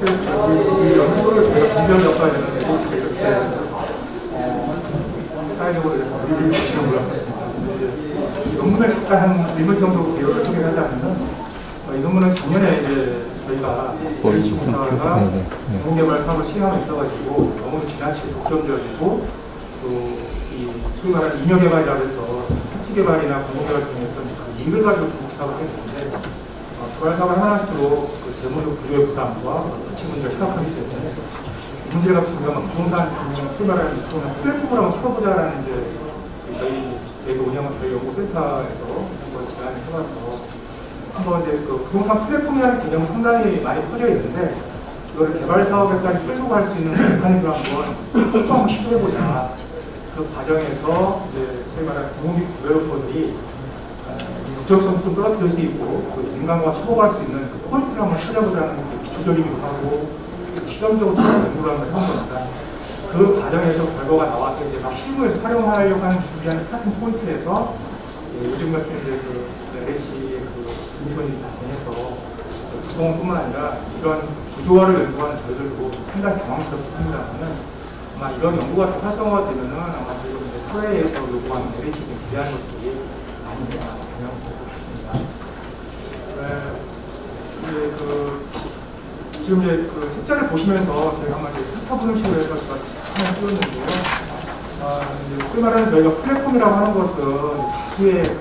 이 연구를 저희가 분명 엮어야 되는데 이렇게 사회적으로 우리들이 지금 몰랐었습니다. 이 논문을 잠깐 한 1분 정도 개요를 소개하지 않으면 이 논문은 작년에 이제 저희가 공사가 공공개발 사업을 시행하고 있어가지고 너무 지나치게 독점적이고 또 이 소위 말하는 인여개발이라고 해서 택지개발이나 공공개발 중에서 그 이익을 가지고 중국 사업을 하게 되는데 개발 사업을 하나할수록 그 재무적 구조의 부담과 택지 문제가 심각하기 때문에 이 문제 같은 경우는 부동산 소위 말하는 플랫폼을 한번 키워보자라는 이제 저희가 운영한 저희 연구센터에서 한번 제안을 해봐서 한번 이제 그 부동산 플랫폼이라는 개념은 상당히 많이 퍼져 있는데 이거를 개발 사업에까지 끌고 갈 수 있는 메커니즘을 한번 시도해보자. 그 과정에서 이제 소위 말하는 공공기 디벨로퍼들이 적성도 좀 떨어뜨릴 수 있고 그 인간과 협업할 수 있는 그 포인트를 한번 찾아보자는 기초적이기도 하고 실험적으로 연구를 한번 해본 겁니다. 그 과정에서 결과가 나와서 이제 막 실무에서 활용하려고 하는 준비하는 스타팅 포인트에서 요즘 같은 이제 그 LH의 그 인선이 발생해서 구성원뿐만 아니라 이런 구조화를 연구하는 저희들도 상당히 당황스럽긴 합니다만은 아마 이런 연구가 더 활성화가 되면은 아마 지금 이제 사회에서 요구하는 LH에 기대하는 것들이 많이 반영될 것 같습니다. 이제 지금 이제 그 책자를 보시면서 제가 한번 이제 훑어보는 식으로 해서 제가 하나 띄웠는데요. 이제 소위 말하는 저희가 플랫폼이라고 하는 것은 다수의 그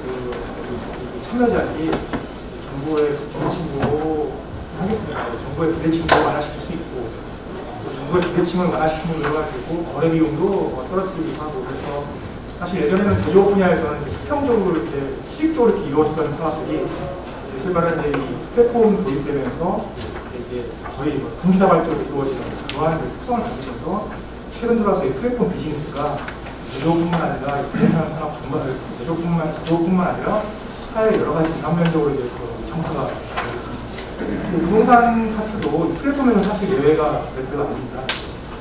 참여자들이 정보의 비대칭도 하겠습니다. 정보의 비대칭도 완화시킬 수 있고 정보의 비대칭을 완화시키는 거가 되고 거래 비용도 떨어뜨리기도 하고 그래서 사실 예전에는 제조업 분야에서는 수평적으로 이렇게 수직적으로 이렇게 이루어지던 사업들이 소위 말하는 이 플랫폼 도입되면서 이게 거의 동시다발적으로 이루어지는 그러한 특성을 가지면서 최근 들어서 이 플랫폼 비즈니스가 제조업뿐만 아니라 부동산 산업 전반 제조업뿐만 아니라 사회 여러 가지 다면적으로 이제 형태가 되고 있습니다. 부동산 파트도 플랫폼에는 사실 예외가 될 때가 아닙니다.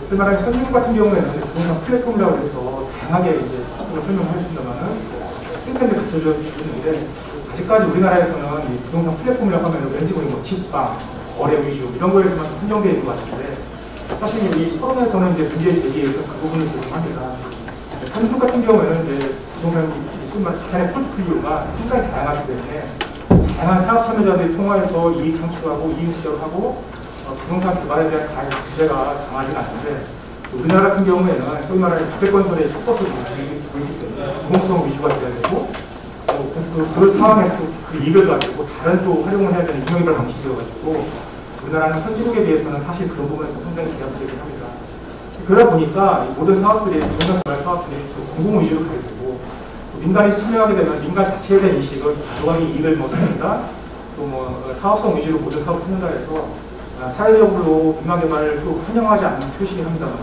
그 말하는 선진국 같은 경우에는 부동산 플랫폼이라고 해서 다양하게 이제 파트를 설명하겠습니다만은 시스템에 갖춰져 주는데 아직까지 우리나라에서는 이 부동산 플랫폼이라고 하면 왠지 뭐 집방, 거래 위주 이런 거에서만 한정되어 있는 것 같은데 사실 이 서론에서는 이제 문제 제기에서 그 부분을 제기합니다. 선진국 같은 경우에는 이제 부동산 자산의 포트폴리오가 상당히 다양하기 때문에 다양한 사업 참여자들이 통화해서 이익 창출하고 이익 누적하고 부동산 개발에 대한 규제가 강하지는 않는데 우리나라 같은 경우에는 소위 말하는 주택건설의 촉법도 주의를 두고 있기 때문에 공공성 위주가 돼야 되고 그 상황에서 그 이익을 가지고 다른 또 활용을 해야 되는 인형개발 방식이어가지고 우리나라는 선진국에 비해서는 사실 그런 부분에서 상당히 제약적이긴 합니다. 그러다 보니까 모든 사업들이 부동산 개발 사업들이 공공 위주로 가게 되고 민간이 참여하게 되면 민간 자체에 대한 인식을 가져가기 이익을 얻는다 또 사업성 위주로 모든 사업을 찾는다 해서 사회적으로 민간 개발을 또 환영하지 않는 표시긴 합니다만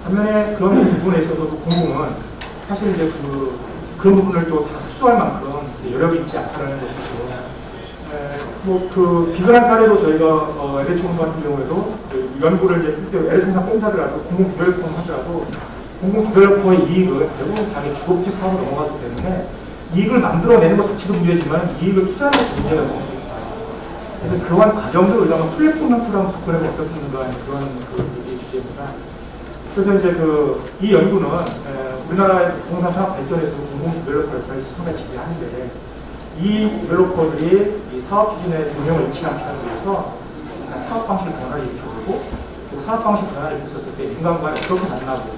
반면에 그런 부분에 있어서도 공공은 사실 이제 그런 부분을 또 다 흡수할 만큼 여력이 있지 않다는 것이죠. 그 비근한 사례로 저희가 LH공사 같은 경우에도 연구를 이제 LH공사 뺀다더라도 공공 디벨로퍼 하더라도 공공 디벨로퍼의 이익을 대부분 자기 주거업체 사업으로 넘어가기 때문에 이익을 만들어내는 것 자체도 문제지만 이익을 투자하는 것도 문제가 있습니다. 그래서 그러한 과정도 우리가 플랫폼 형태로 한번 접근하면 어떻겠는가 하는 그런 그 주제입니다. 그래서 이제 이 연구는 우리나라의 부동산 산업 발전에서 공공 디벨로퍼를 상당히 지배하는데 이 디벨로퍼들이 이 사업 추진의 동력을 잃지 않게 하기 위해서 사업 방식 변화를 일으켜주고 또 사업 방식 변화를 일으켰을 때 민간과 어떻게 만나고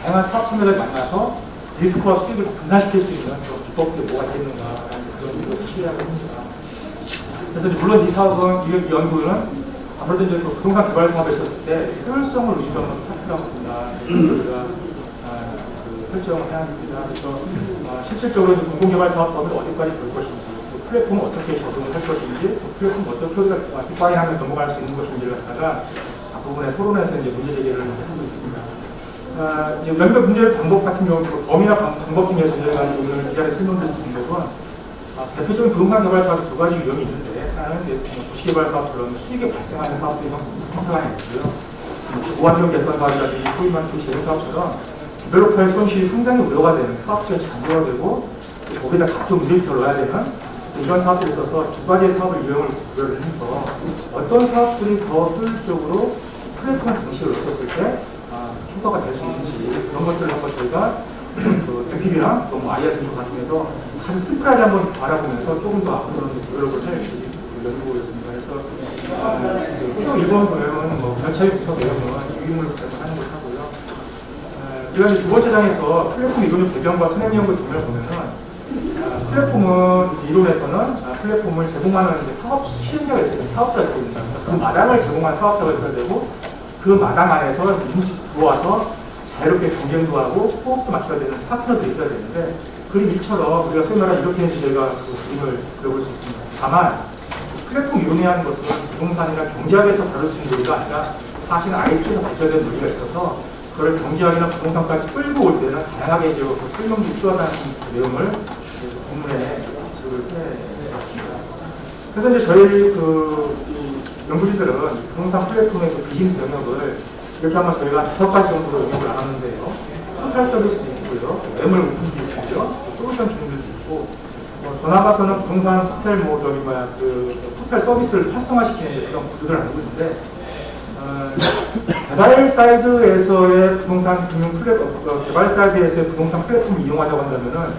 다양한 사업 참여자를 만나서 리스크와 수익을 분산시킬 수 있는 그런 비법들이 뭐가 있겠는가라는 그런 것을 시도하고 있습니다. 그래서 물론 이 사업은, 이 연구는 아무래도 이제 부동산 개발 사업에 있었을 때 효율성을 의식하는 파트라고 봅니다. 저희가 설정을 해놨습니다. 그래서 실질적으로 공공개발 사업법을 어디까지 볼 것인지, 플랫폼을 어떻게 적용을 할 것인지, 플랫폼을 어떻게 디파인하면 넘어갈 수 있는 것인지를 갖다가 앞부분에 서론에서 이제 문제 제기를 하고 있습니다. 연결 문제 방법 같은 경우 범위나 방법 중에서 저희가 오늘 이 자리에 설명드릴 방법은 대표적인 부동산 개발 사업 두 가지 유형이 있는데 하나는 도시개발 사업처럼 수익이 발생하는 사업들이 형태가 있고요. 주거환경 개선 사업이라든지 소위 말하는 도시개발 사업처럼 디벨로퍼의 손실이 상당히 우려가 되는 사업체가 장기화되고 거기다 각종 문제점을 넣어야 되는 이런 사업들에 있어서 두 가지의 사업을 유형을 구별을 해서 어떤 사업들이 더 효율적으로 플랫폼 방식을 썼을 때 효과가 될 수 있는지 그런 것들을 한번 저희가 그 FPB나 또 IR 등을 같으면서 아주 심플하게 한번 바라보면서 조금 더 앞으로는 노력을 할 연구였습니다. 그래서 일본 도형은 뭐 별차이 부서 내용은 유인물을 하는 걸 하고요. 그리고 두 번째 장에서 플랫폼 이론의 배경과 선행 연구의 동면을 보면은 플랫폼은 이론에서는 플랫폼을 제공하는 사업 시행자가 있어야 됩니다. 사업자가 있어야 됩니다. 그 마당을 제공하는 사업자가 있어야 되고 그 마당 안에서 누구씩 들어와서 자유롭게 경쟁도 하고 호흡도 맞춰야 되는 파트너도 있어야 되는데 그림 이처럼 우리가 소위 말하는 이렇게 해서 저희가 그 그림을 그려볼 수 있습니다. 다만 플랫폼 이론이라는 것은 부동산이나 경제학에서 다룰 수 있는 논리가 아니라 사실은 IT에서 발전된 논리가 있어서 그걸 경제학이나 부동산까지 끌고 올 때는 다양하게 이제 그 설명도 필요하다는 내용을 본문에 기술을 해봤습니다. 그래서 이제 저희 이 연구진들은 부동산 플랫폼의 그 비즈니스 영역을 이렇게 한번 저희가 5가지 정도로 영역을 나눴는데요. 토탈 서비스도 있고요, 매물 오픈도 있고요, 솔루션 기능도 있고, 더 나아가서는 부동산 호텔 그 호텔 서비스를 활성화시키는 그런 구조들을 나누고 있는데, 개발 사이드에서의 부동산 금융 플랫폼, 개발 사이드에서의 부동산 플랫폼을 이용하자고 한다면은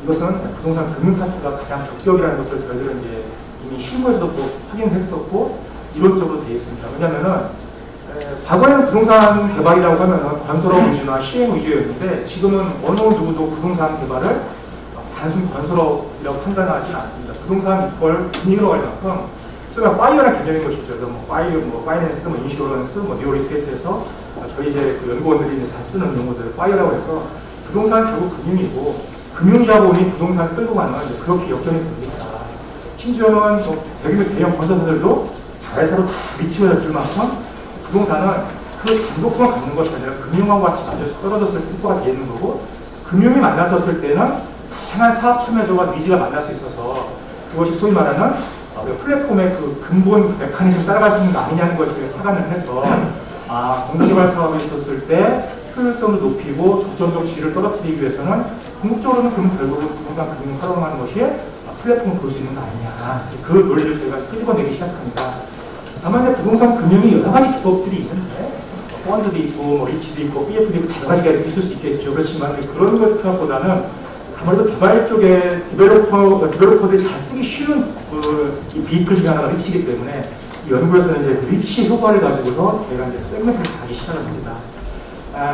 이것은 부동산 금융 파트가 가장 적격이라는 것을 저희들은 이제 이미 실무에서도 확인했었고 이론적으로 되어 있습니다. 왜냐하면은 과거에는 부동산 개발이라고 하면은 건설업 위주나 시행 위주였는데 지금은 어느 누구도 부동산 개발을 단순히 건설업이라고 판단하지는 않습니다. 부동산 이퀄 분위기로 갈 만큼 소위가 파이어라는 개념인 것이죠. 파이낸스, 인슈런스, 리얼이스테이트에서 저희 이제 그 연구원들이 이제 잘 쓰는 용어들 파이어라고 해서 부동산 결국 금융이고 금융자본이 부동산을 끌고 가는 그렇게 역전이 됩니다. 심지어는 대규모 대형 건설사들도 자회사로 다 미치면서 들 만큼 부동산은 그 단독성을 갖는 것이 아니라 금융하고 같이 맞아서 떨어졌을 때 효과가 되어 있는 거고 금융이 만났었을 때는 다양한 사업 참여자와 니즈가 만날 수 있어서 그것이 소위 말하는 플랫폼의 그 근본 메커니즘을 따라갈 수 있는 거 아니냐는 것을 착안을 해서 공공개발 사업에 있었을 때 효율성을 높이고 독점적 지위를 떨어뜨리기 위해서는 궁극적으로는 그럼 결국은 부동산 금융을 활용하는 것이 플랫폼을 볼 수 있는 거 아니냐 그 논리를 저희가 끄집어내기 시작합니다. 다만 이제 부동산 금융이 여러 가지 기법들이 있는데 펀드도 있고 리치도 있고 BF도 있고 여러 가지가 있을 수 있겠죠. 그렇지만 그런 것을 생각보다는 아무래도 개발 쪽에 디벨로퍼들이 잘 쓰기 쉬운 이 비이클 중에 하나가 리치이기 때문에 이 연구에서는 이제 그 리치 효과를 가지고서 저희가 이제 세그멘트를 가기 시작했습니다.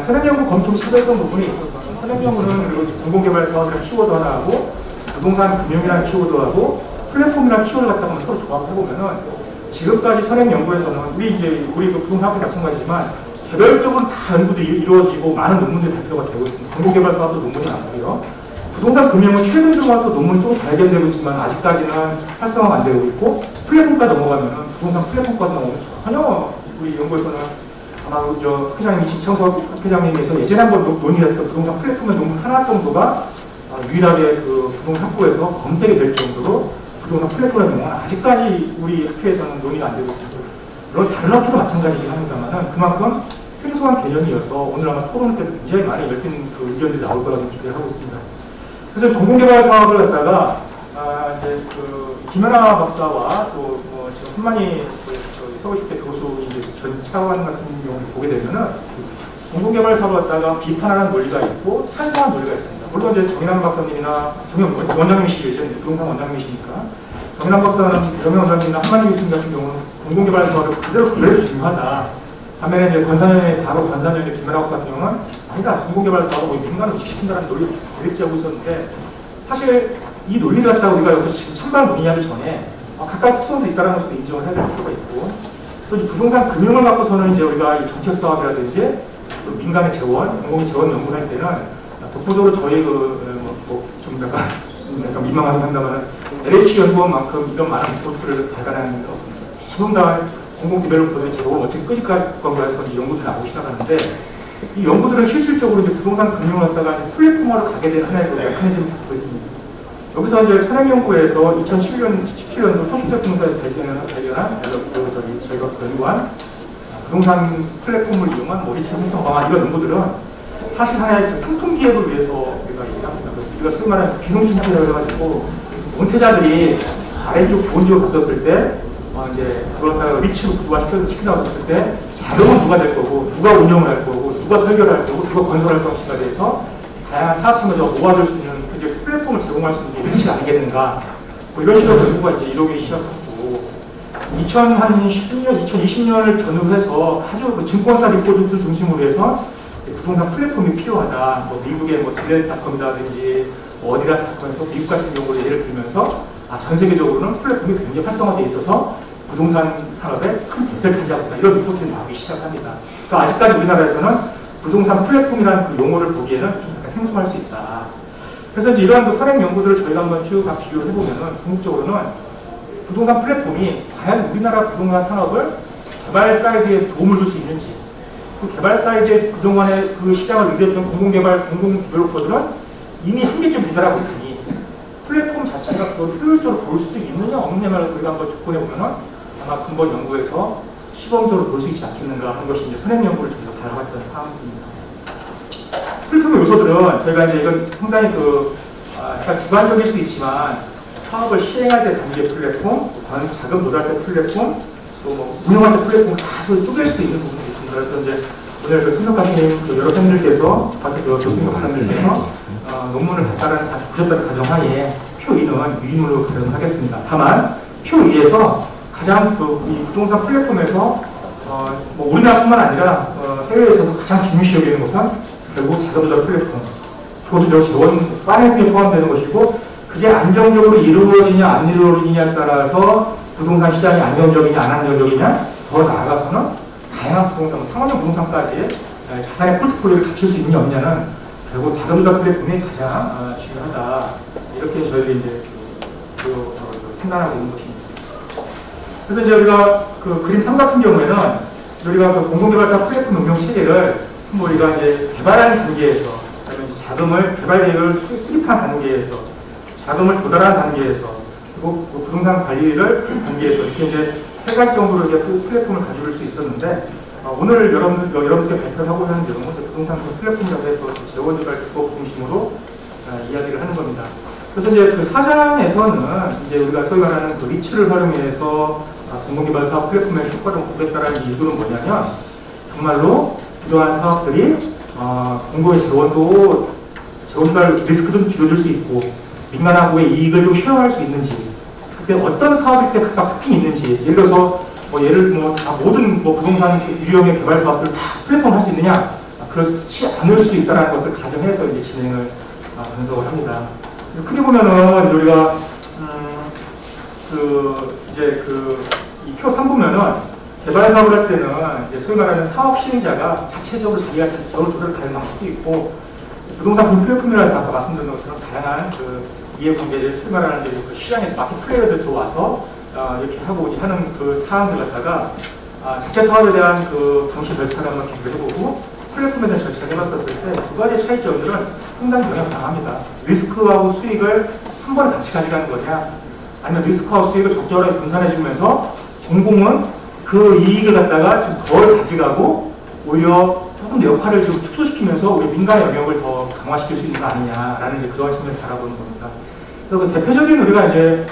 선행연구 검토 차별성 부분에 있어서 선행연구는 그리고 공공개발 사업이라는 키워드 하나 하고 부동산 금융이라는 키워드 하고 플랫폼이라는 키워드 갖다가 서로 조합해보면은 지금까지 선행연구에서는 우리 그 부동산 학교 마찬가지지만 개별적으로 다 연구들이 이루어지고 많은 논문들이 발표가 되고 있습니다. 공공개발 사업도 논문이 많고요. 부동산 금융은 최근 들어와서 논문이 조금 발견되고 있지만 아직까지는 활성화가 안 되고 있고 플랫폼까지 넘어가면 부동산 플랫폼까지 넘어가면 전혀 우리 연구에서는 아마 회장님이 지청석 회장님께서 예전에 한번 논의했던 부동산 플랫폼의 논문 하나 정도가 유일하게 그 부동산 학부에서 검색이 될 정도로 부동산 플랫폼의 논문은 아직까지 우리 학회에서는 논의가 안 되고 있습니다. 물론 다른 학회도 마찬가지긴 합니다만 그만큼 생소한 개념이어서 오늘 아마 토론 때도 굉장히 많이 열띤 그 의견들이 나올 거라고 기대를 하고 있습니다. 그래서 공공개발 사업을 갖다가 이제 그 김연아 박사와 또 지금 한만희 서울시대 교수 이제 전 차관 같은 경우를 보게 되면은 공공개발 사업을 갖다가 비판하는 논리가 있고 찬성하는 논리가 있습니다. 물론 이제 정인환 박사님이나 원장님이시죠. 부동산 원장님이시니까 정인환 박사는 정인환 원장님이나 한만희 교수님 같은 경우는 공공개발 사업을 그대로 중요하다. 반면에 이제 바로 권산연의 김연아 박사 같은 경우는 아니다. 공공개발 사업을 민간으로 지식시킨다는 논리를 대립지하고 있었는데 사실 이 논리를 갖다가 우리가 여기서 지금 찬반 논의하기 전에 각각 특성도 있다는 것도 인정을 해야 될 필요가 있고 또 이 부동산 금융을 갖고서는 이제 우리가 이 정책 사업이라든지 또 민간의 재원, 공공의 재원 연구를 할 때는 독보적으로 저희 좀 약간 민망하긴 합니다만 LH 연구원만큼 이런 많은 리포트를 발간하는 대부분 다 공공 디벨로퍼들의 재원을 어떻게 끄집갈 건가 해서 이 연구들이 나오기 시작하는데 이 연구들은 실질적으로 이제 부동산 금융을 갖다가 프리폼화로 가게 된 하나의 메커니즘을 잡고 있습니다. 여기서 이제 선행연구에서 2017년도 토슈대공사에서 발견한 저희가 연구한 부동산 플랫폼을 이용한 리치 활성 강화 이런 연구들은 사실 하나의 상품 기획을 위해서 우리가 얘기합니다. 우리가 소위 말하는 귀농 침투라고 해가지고 은퇴자들이 아래쪽 좋은 지역을 갔었을 때 이제 그렇다가 리치로 구조화시킨다고 했을 때 자금은 누가 될 거고 누가 운영을 할 거고 누가 설계를 할 거고 누가 건설할 것인가 대해서 다양한 사업 참여자가 모아줄 수 있는 이제 플랫폼을 제공할 수 있는 게 리치가 아니겠는가 뭐 이런 식으로 정부가 이제 이루기 시작했고 2010년, 2020년을 전후로 해서 아주 그 증권사 리포트 중심으로 해서 부동산 플랫폼이 필요하다. 뭐 미국의 뭐 딜렛닷컴이라든지 뭐 어디라닷컴에서 미국 같은 경우를 예를 들면서 전 세계적으로는 플랫폼이 굉장히 활성화되어 있어서 부동산 산업에 큰 대세를 차지하고 있다. 이런 리포트가 나오기 시작합니다. 그러니까 아직까지 우리나라에서는 부동산 플랫폼이라는 그 용어를 보기에는 좀 약간 생소할 수 있다. 그래서 이제 이러한 그 선행 연구들을 저희가 한번 쭉 다 비교를 해보면은 궁극적으로는 부동산 플랫폼이 과연 우리나라 부동산 산업을 개발 사이드에 도움을 줄 수 있는지, 그 개발 사이드에 그동안에 그 시장을 리드했던 공공개발, 공공디벨로퍼들은 이미 한계점 도달하고 있으니 플랫폼 자체가 그걸 효율적으로 볼 수 있느냐 없느냐를 우리가 한번 접근해 보면은 아마 근본 연구에서 시범적으로 볼 수 있지 않겠는가 하는 것이 이제 선행 연구를 저희가 발표했던 사항입니다. 플랫폼 요소들은 저희가 이제 이건 상당히 약간 주관적일 수도 있지만 사업을 시행할 때 단계 플랫폼, 자금 조달 때 플랫폼, 또 뭐 운영할 때 플랫폼 다 쪼갤 수도 있는 부분이 있습니다. 그래서 이제 오늘 그 선생님 여러 팬들께서, 교수님 박사님께서 논문을 다 보셨다는 가정하에 표 2는 유인으로 가정을 하겠습니다. 다만 표 2에서 가장 이 부동산 플랫폼에서 뭐 우리나라뿐만 아니라 해외에서도 가장 중요시 여기는 것은 결국 자금 조달 플랫폼. 그것은 역시 파이낸스에 포함되는 것이고 그게 안정적으로 이루어지냐 안 이루어지냐에 따라서 부동산 시장이 안정적이냐 안 안정적이냐 더 나아가서는 다양한 부동산, 상업용 부동산까지 자산의 포트폴리오를 갖출 수 있느냐 없느냐는 결국 자금 조달 플랫폼이 가장 중요하다. 이렇게 저희들이 이제 판단하고 있는 것입니다. 그래서 이제 우리가 그 그림 3 같은 경우에는 우리가 그 공공개발사 플랫폼 운영 체계를 우리가 이제 개발하는 단계에서 자금을 개발 계획을 수립한 단계에서 자금을 조달하는 단계에서 그리고 그 부동산 관리를 단계에서 이렇게 이제 3가지 정도로 이제 플랫폼을 가져올 수 있었는데 오늘 여러분께 발표를 하고 있는 내용은 부동산 플랫폼이라고 해서 재원조달법 중심으로 이야기를 하는 겁니다. 그래서 이제 그 4장에서는 이제 우리가 소위 말하는 그 리츠를 활용해서 공공개발 사업 플랫폼의 효과를 보겠다라는 이유는 뭐냐면 정말로 이러한 사업들이 공공의 재원조달 리스크도 줄여줄 수 있고 민간하고의 이익을 좀 쉐어할 수 있는지 그때 어떤 사업일 때 각각 특징이 있는지 예를 들어서 모든 부동산 유형의 개발 사업들을 다 플랫폼 할 수 있느냐 그렇지 않을 수 있다는 것을 가정해서 이제 진행을 분석을 합니다. 크게 보면은 우리가 이 표 3 보면은 개발 사업을 할 때는 이제 소위 말하는 사업 시행자가 자체적으로 자기가 조달을 가는 방식도 있고 부동산 플랫폼이라고 해서 아까 말씀드린 것처럼 다양한 이해관계를 소위 말하는 그 시장에서 마켓 플레이어들 들어와서 이렇게 하고 하는 그 사항들 갖다가 자체 사업에 대한 그 방식 절차를 한번 비교를 해보고 플랫폼에 대한 절차를 해봤었을 때 2가지 차이점들은 상당히 영향을 리스크하고 수익을 한 번에 같이 가져가는 거냐 아니면 리스크하고 수익을 적절하게 분산해주면서 공공은 그 이익을 갖다가 좀 덜 가져가고 오히려 조금 더 역할을 좀 축소시키면서 우리 민간의 영역을 더 강화시킬 수 있는 거 아니냐라는 그런 측면을 바라보는 겁니다. 그리고 대표적인 우리가 이제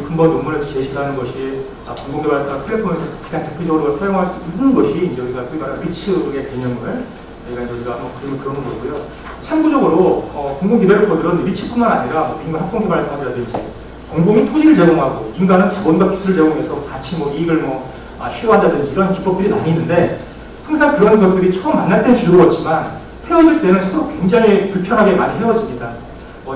근본 논문에서 제시하는 것이 공공개발사 플랫폼에서 가장 대표적으로 사용할 수 있는 것이 이제 우리가 소위 말하는 리츠의 개념을 우리가 한번 그런 거고요. 참고적으로 공공디벨로퍼들은 리츠뿐만 아니라 민간 합동개발사업이라든지 공공이 토지를 제공하고 민간은 자본과 기술을 제공해서 같이 이익을 쉐어한다든지 이런 기법들이 많이 있는데 항상 그런 것들이 처음 만날 때는 즐거웠지만 헤어질 때는 서로 굉장히 불편하게 많이 헤어집니다.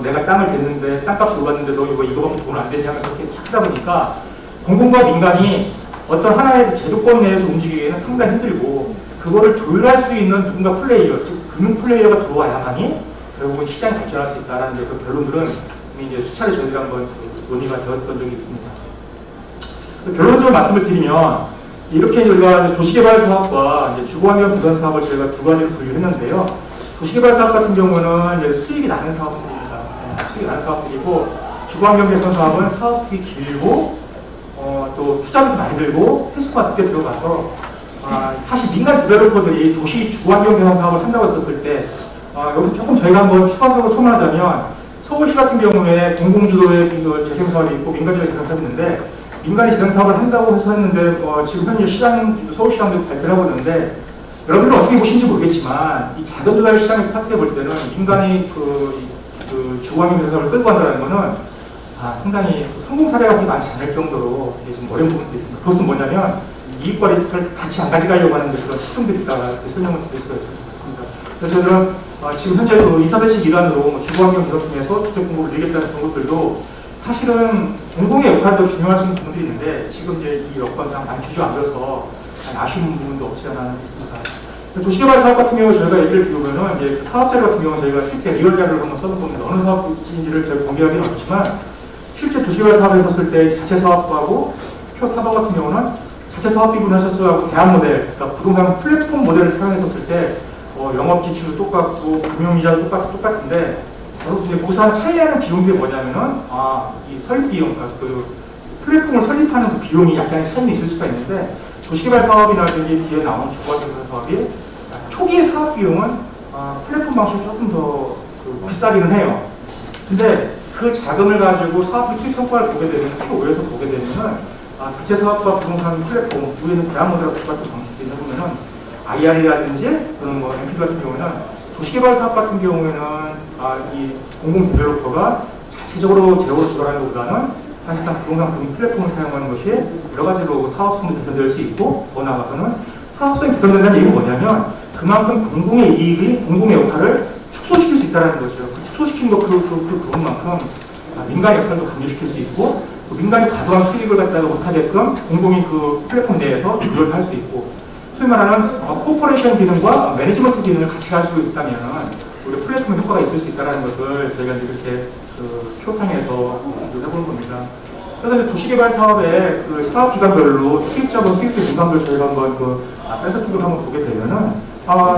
내가 땅을 댔는데 땅값이 올랐는데 너 이거밖에 돈 안 되냐 하면서 이렇게 하다 보니까 공공과 민간이 어떤 하나의 제도권 내에서 움직이기에는 상당히 힘들고 그거를 조율할 수 있는 누군가 플레이어, 즉 금융 플레이어가 들어와야만이 결국은 시장이 발전할 수 있다는 그 결론들은 이제 수차례 저희가 한번 논의가 되었던 적이 있습니다. 결론적으로 말씀을 드리면 이렇게 우리가 도시개발 사업과 주거환경 개선 사업을 저희가 2가지로 분류했는데요. 도시개발 사업 같은 경우는 이제 수익이 나는 사업입니다. 수익이 나는 사업들이고 주거환경 개선 사업은 사업이 길고 또 투자도 많이 들고 회수가 늦게 들어가서 사실 민간 디벨로퍼들이 도시 주거환경 개선 사업을 한다고 했었을 때 여기서 조금 저희가 한번 추가적으로 첨언하자면 서울시 같은 경우에 공공주도의 재생 사업이 있고 민간주도의 재생 사업이 있는데 민간이 재생 사업을 한다고 해서 했는데 지금 현재 서울시장도 발표를 하고 있는데 여러분들은 어떻게 보시는지 모르겠지만 이 작은 조달 시장에서 파트해 볼 때는 민간이 주거환경 재생 사업을 끌고 간다는 것은 상당히 성공 사례가 그렇게 많지 않을 정도로 좀 어려운 부분이 있습니다. 그것은 뭐냐면 이익과 리스크를 같이 안 가져가려고 하는 그런 특성들이 있다 설명을 드릴 수가 있을 것 같습니다. 그래서 저는 지금 현재 이사대식 일환으로 주거환경 개선 중에서 주택 공급을 늘리겠다는 그런 것들도 사실은 공공의 역할도 중요할 수 있는 부분들이 있는데 지금 이제 이 여건상 많이 주저앉아서 아쉬운 부분도 없지 않아 있습니다. 도시개발 사업 같은 경우 저희가 얘기를 비우면은 이제 사업자료 같은 경우는 저희가 실제 리얼 자료를 한번 써놓습니다. 어느 사업인지를 저희가 공개하기는 어렵지만 실제 도시개발 사업을 했었을 때 자체 사업하고 표 사업 같은 경우는 자체 사업비 분할서스하고 대안 모델, 그러니까 부동산 플랫폼 모델을 사용했었을 때 영업 지출도 똑같고 금융이자도 똑같은데 이제 무사한 차이하는 비용들이 뭐냐면은 이 설립 비용, 그러니까 그 플랫폼을 설립하는 그 비용이 약간의 차이는 있을 수가 있는데 도시개발 사업이라든지 뒤에 나오는 주거환경 사업이 초기의 사업 비용은 플랫폼 방식이 조금 더 비싸기는 해요. 근데 그 자금을 가지고 사업비 투입 성과를 보게 되면, P5에서 보게 되면은 자체 사업과 부동산 플랫폼, 위에는 대안 모델과 똑같은 방식들이 보면은 IR이라든지 또는 MP 같은 경우에는 도시개발 사업 같은 경우에는 이 공공 디벨로퍼가 자체적으로 제어로 들어가는 것보다는 사실상 부동산 금융 플랫폼을 사용하는 것이 여러 가지로 사업성이 개선될 수 있고 더 나아가서는 사업성이 개선된다는 얘기는 뭐냐면 그만큼 공공의 이익이 공공의 역할을 축소시킬 수 있다는 거죠. 축소시킨 그 부분만큼 민간의 역할도 강조시킬 수 있고 민간이 과도한 수익을 갖다가 못하게끔 공공이 그 플랫폼 내에서 조절을 할 수 있고 소위 말하는 코퍼레이션 기능과 매니지먼트 기능을 같이 가지고 있다면 우리 플랫폼 효과가 있을 수 있다는 것을 저희가 이렇게 표상에서 해보는 겁니다. 그래서 도시개발 사업의 사업 기간별로 수익자고 수익세 기간별 저희가 한번 센서티브를 한번 보게 되면은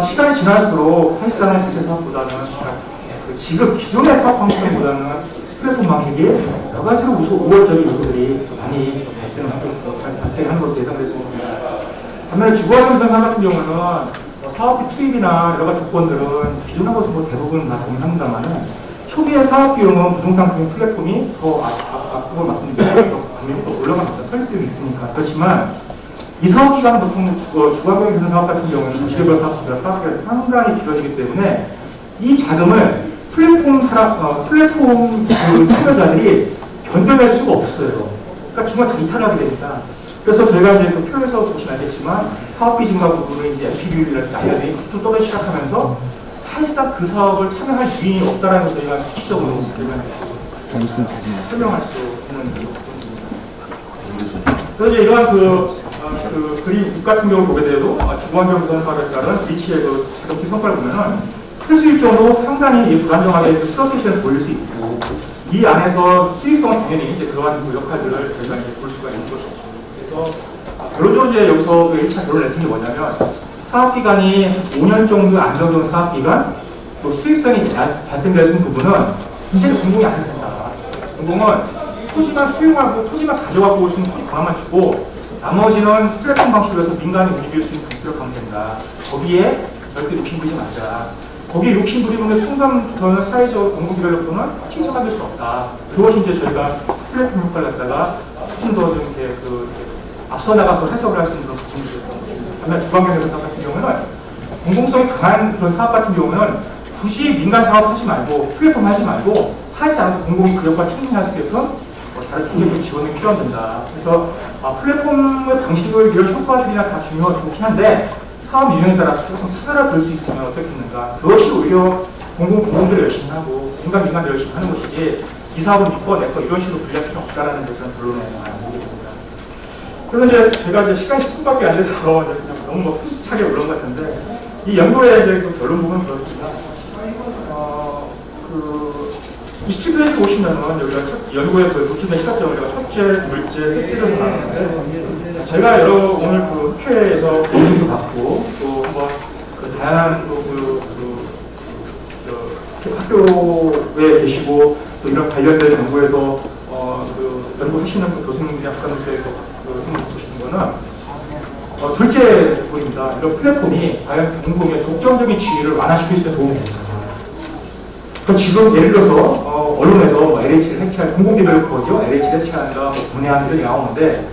시간이 지날수록 사실상의 자체 사업보다는 지금 기존의 사업 방식보다는 플랫폼 방식이 여러 가지로 우월적인 요소들이 많이 발생하는 것으로 예상될 수 있습니다. 반면에 주거환경 개선 같은 경우는 사업비 투입이나 여러 가지 조건들은 기존하고 대부분 다 동일합니다만은 초기의 사업 비용은 부동산 금융 플랫폼이 앞으로 말씀드린 더 올라갑니다. 설립 비용이 있으니까. 그렇지만 이 사업 기간은 보통 주거환경 개선 사업 같은 경우는 도시개발 사업보다 사업 기간이 상당히 길어지기 때문에 이 자금을 플랫폼 참여자들이 견뎌낼 수가 없어요. 그러니까 중간 다 이탈하게 됩니다. 그래서 저희가 이제 그 표에서 보시면 알겠지만 사업비 증가 부분을 이제 MPB라든지 IR이 쭉 떨어지기 시작하면서 사실상 그 사업을 참여할 유인이 없다라는 것을 저희가 수치적으로 설명할 수 있는 부분입니다. 그래서 이러한 그림 국 같은 경우를 보게 돼도 주거환경 개선 사업에 따른 리치의 자동치 성과를 보면은 필수일적으로 상당히 불안정하게 플러스시를 보일 수 있고 이 안에서 수익성은 당연히 이제 그러한 역할들을 저희가 이제 볼 수가 있는 것이죠. 그래서 결론적으로 이제 여기서 1차 결론을 냈은 게 뭐냐면 사업기간이 5년 정도 안정적인 사업기간 또 수익성이 발생될 수 있는 부분은 이제 공공이 안 된다. 공공은 토지만 수용하고 토지만 가져가고 올 수 있는 토지 권한만 주고 나머지는 플랫폼 방식으로 해서 민간이 움직일 수 있는 방식으로 가면 된다. 거기에 절대 욕심부리지 말자. 거기에 욕심부리는 순간부터는 사회적 공공 디벨로퍼는 칭찬받을 수 없다. 그것이 이제 저희가 플랫폼 효과를 갖다가 조금 더 좀 이렇게 앞서 나가서 해석을 할 수 있는 그런 부분들이에요. 반면 주거환경 개선 사업 같은 경우는 공공성이 강한 그런 사업 같은 경우는 굳이 민간 사업 하지 말고 플랫폼 하지 말고 하지 않고 공공이 그 역할 충분히 할 수 있게끔 다른 중개적 지원이 필요합니다. 그래서 플랫폼의 방식을 이런 효과들이나 다 좋긴 한데 사업 유형에 따라 조금 차별화될 수 있으면 어떻겠는가. 그것이 오히려 공공들을 열심히 하고 민간을 열심히 하는 것이지 이 사업은 니꺼 내꺼 이런 식으로 분리할 필요는 없다라는 그런 결론에 나오게 됩니다. 그래서 이제 제가 이제 시간이 10분밖에 안 돼서 그냥 너무 숨차게 올라온 것 같은데 이 연구의 이제 그 결론 부분은 그렇습니다. 27페이지 보시면은 여기가 연구의 노출된 시각적으로 우리가 첫째, 둘째, 셋째로 나왔는데 제가 오늘 학회에서 고민도 받고 또 한번 다양한 학교에 계시고 또 이런 관련된 연구에서 연구하시는 교수님들이 학생들께 보시는 거는 둘째 부분입니다. 이런 플랫폼이 과연 공공의 독점적인 지위를 완화시킬 수 있는 도움이 됩니다. 그 지금 예를 들어서 언론에서 LH를 해체할 공공디벨로퍼죠. LH를 해체한다, 분해한다 나오는데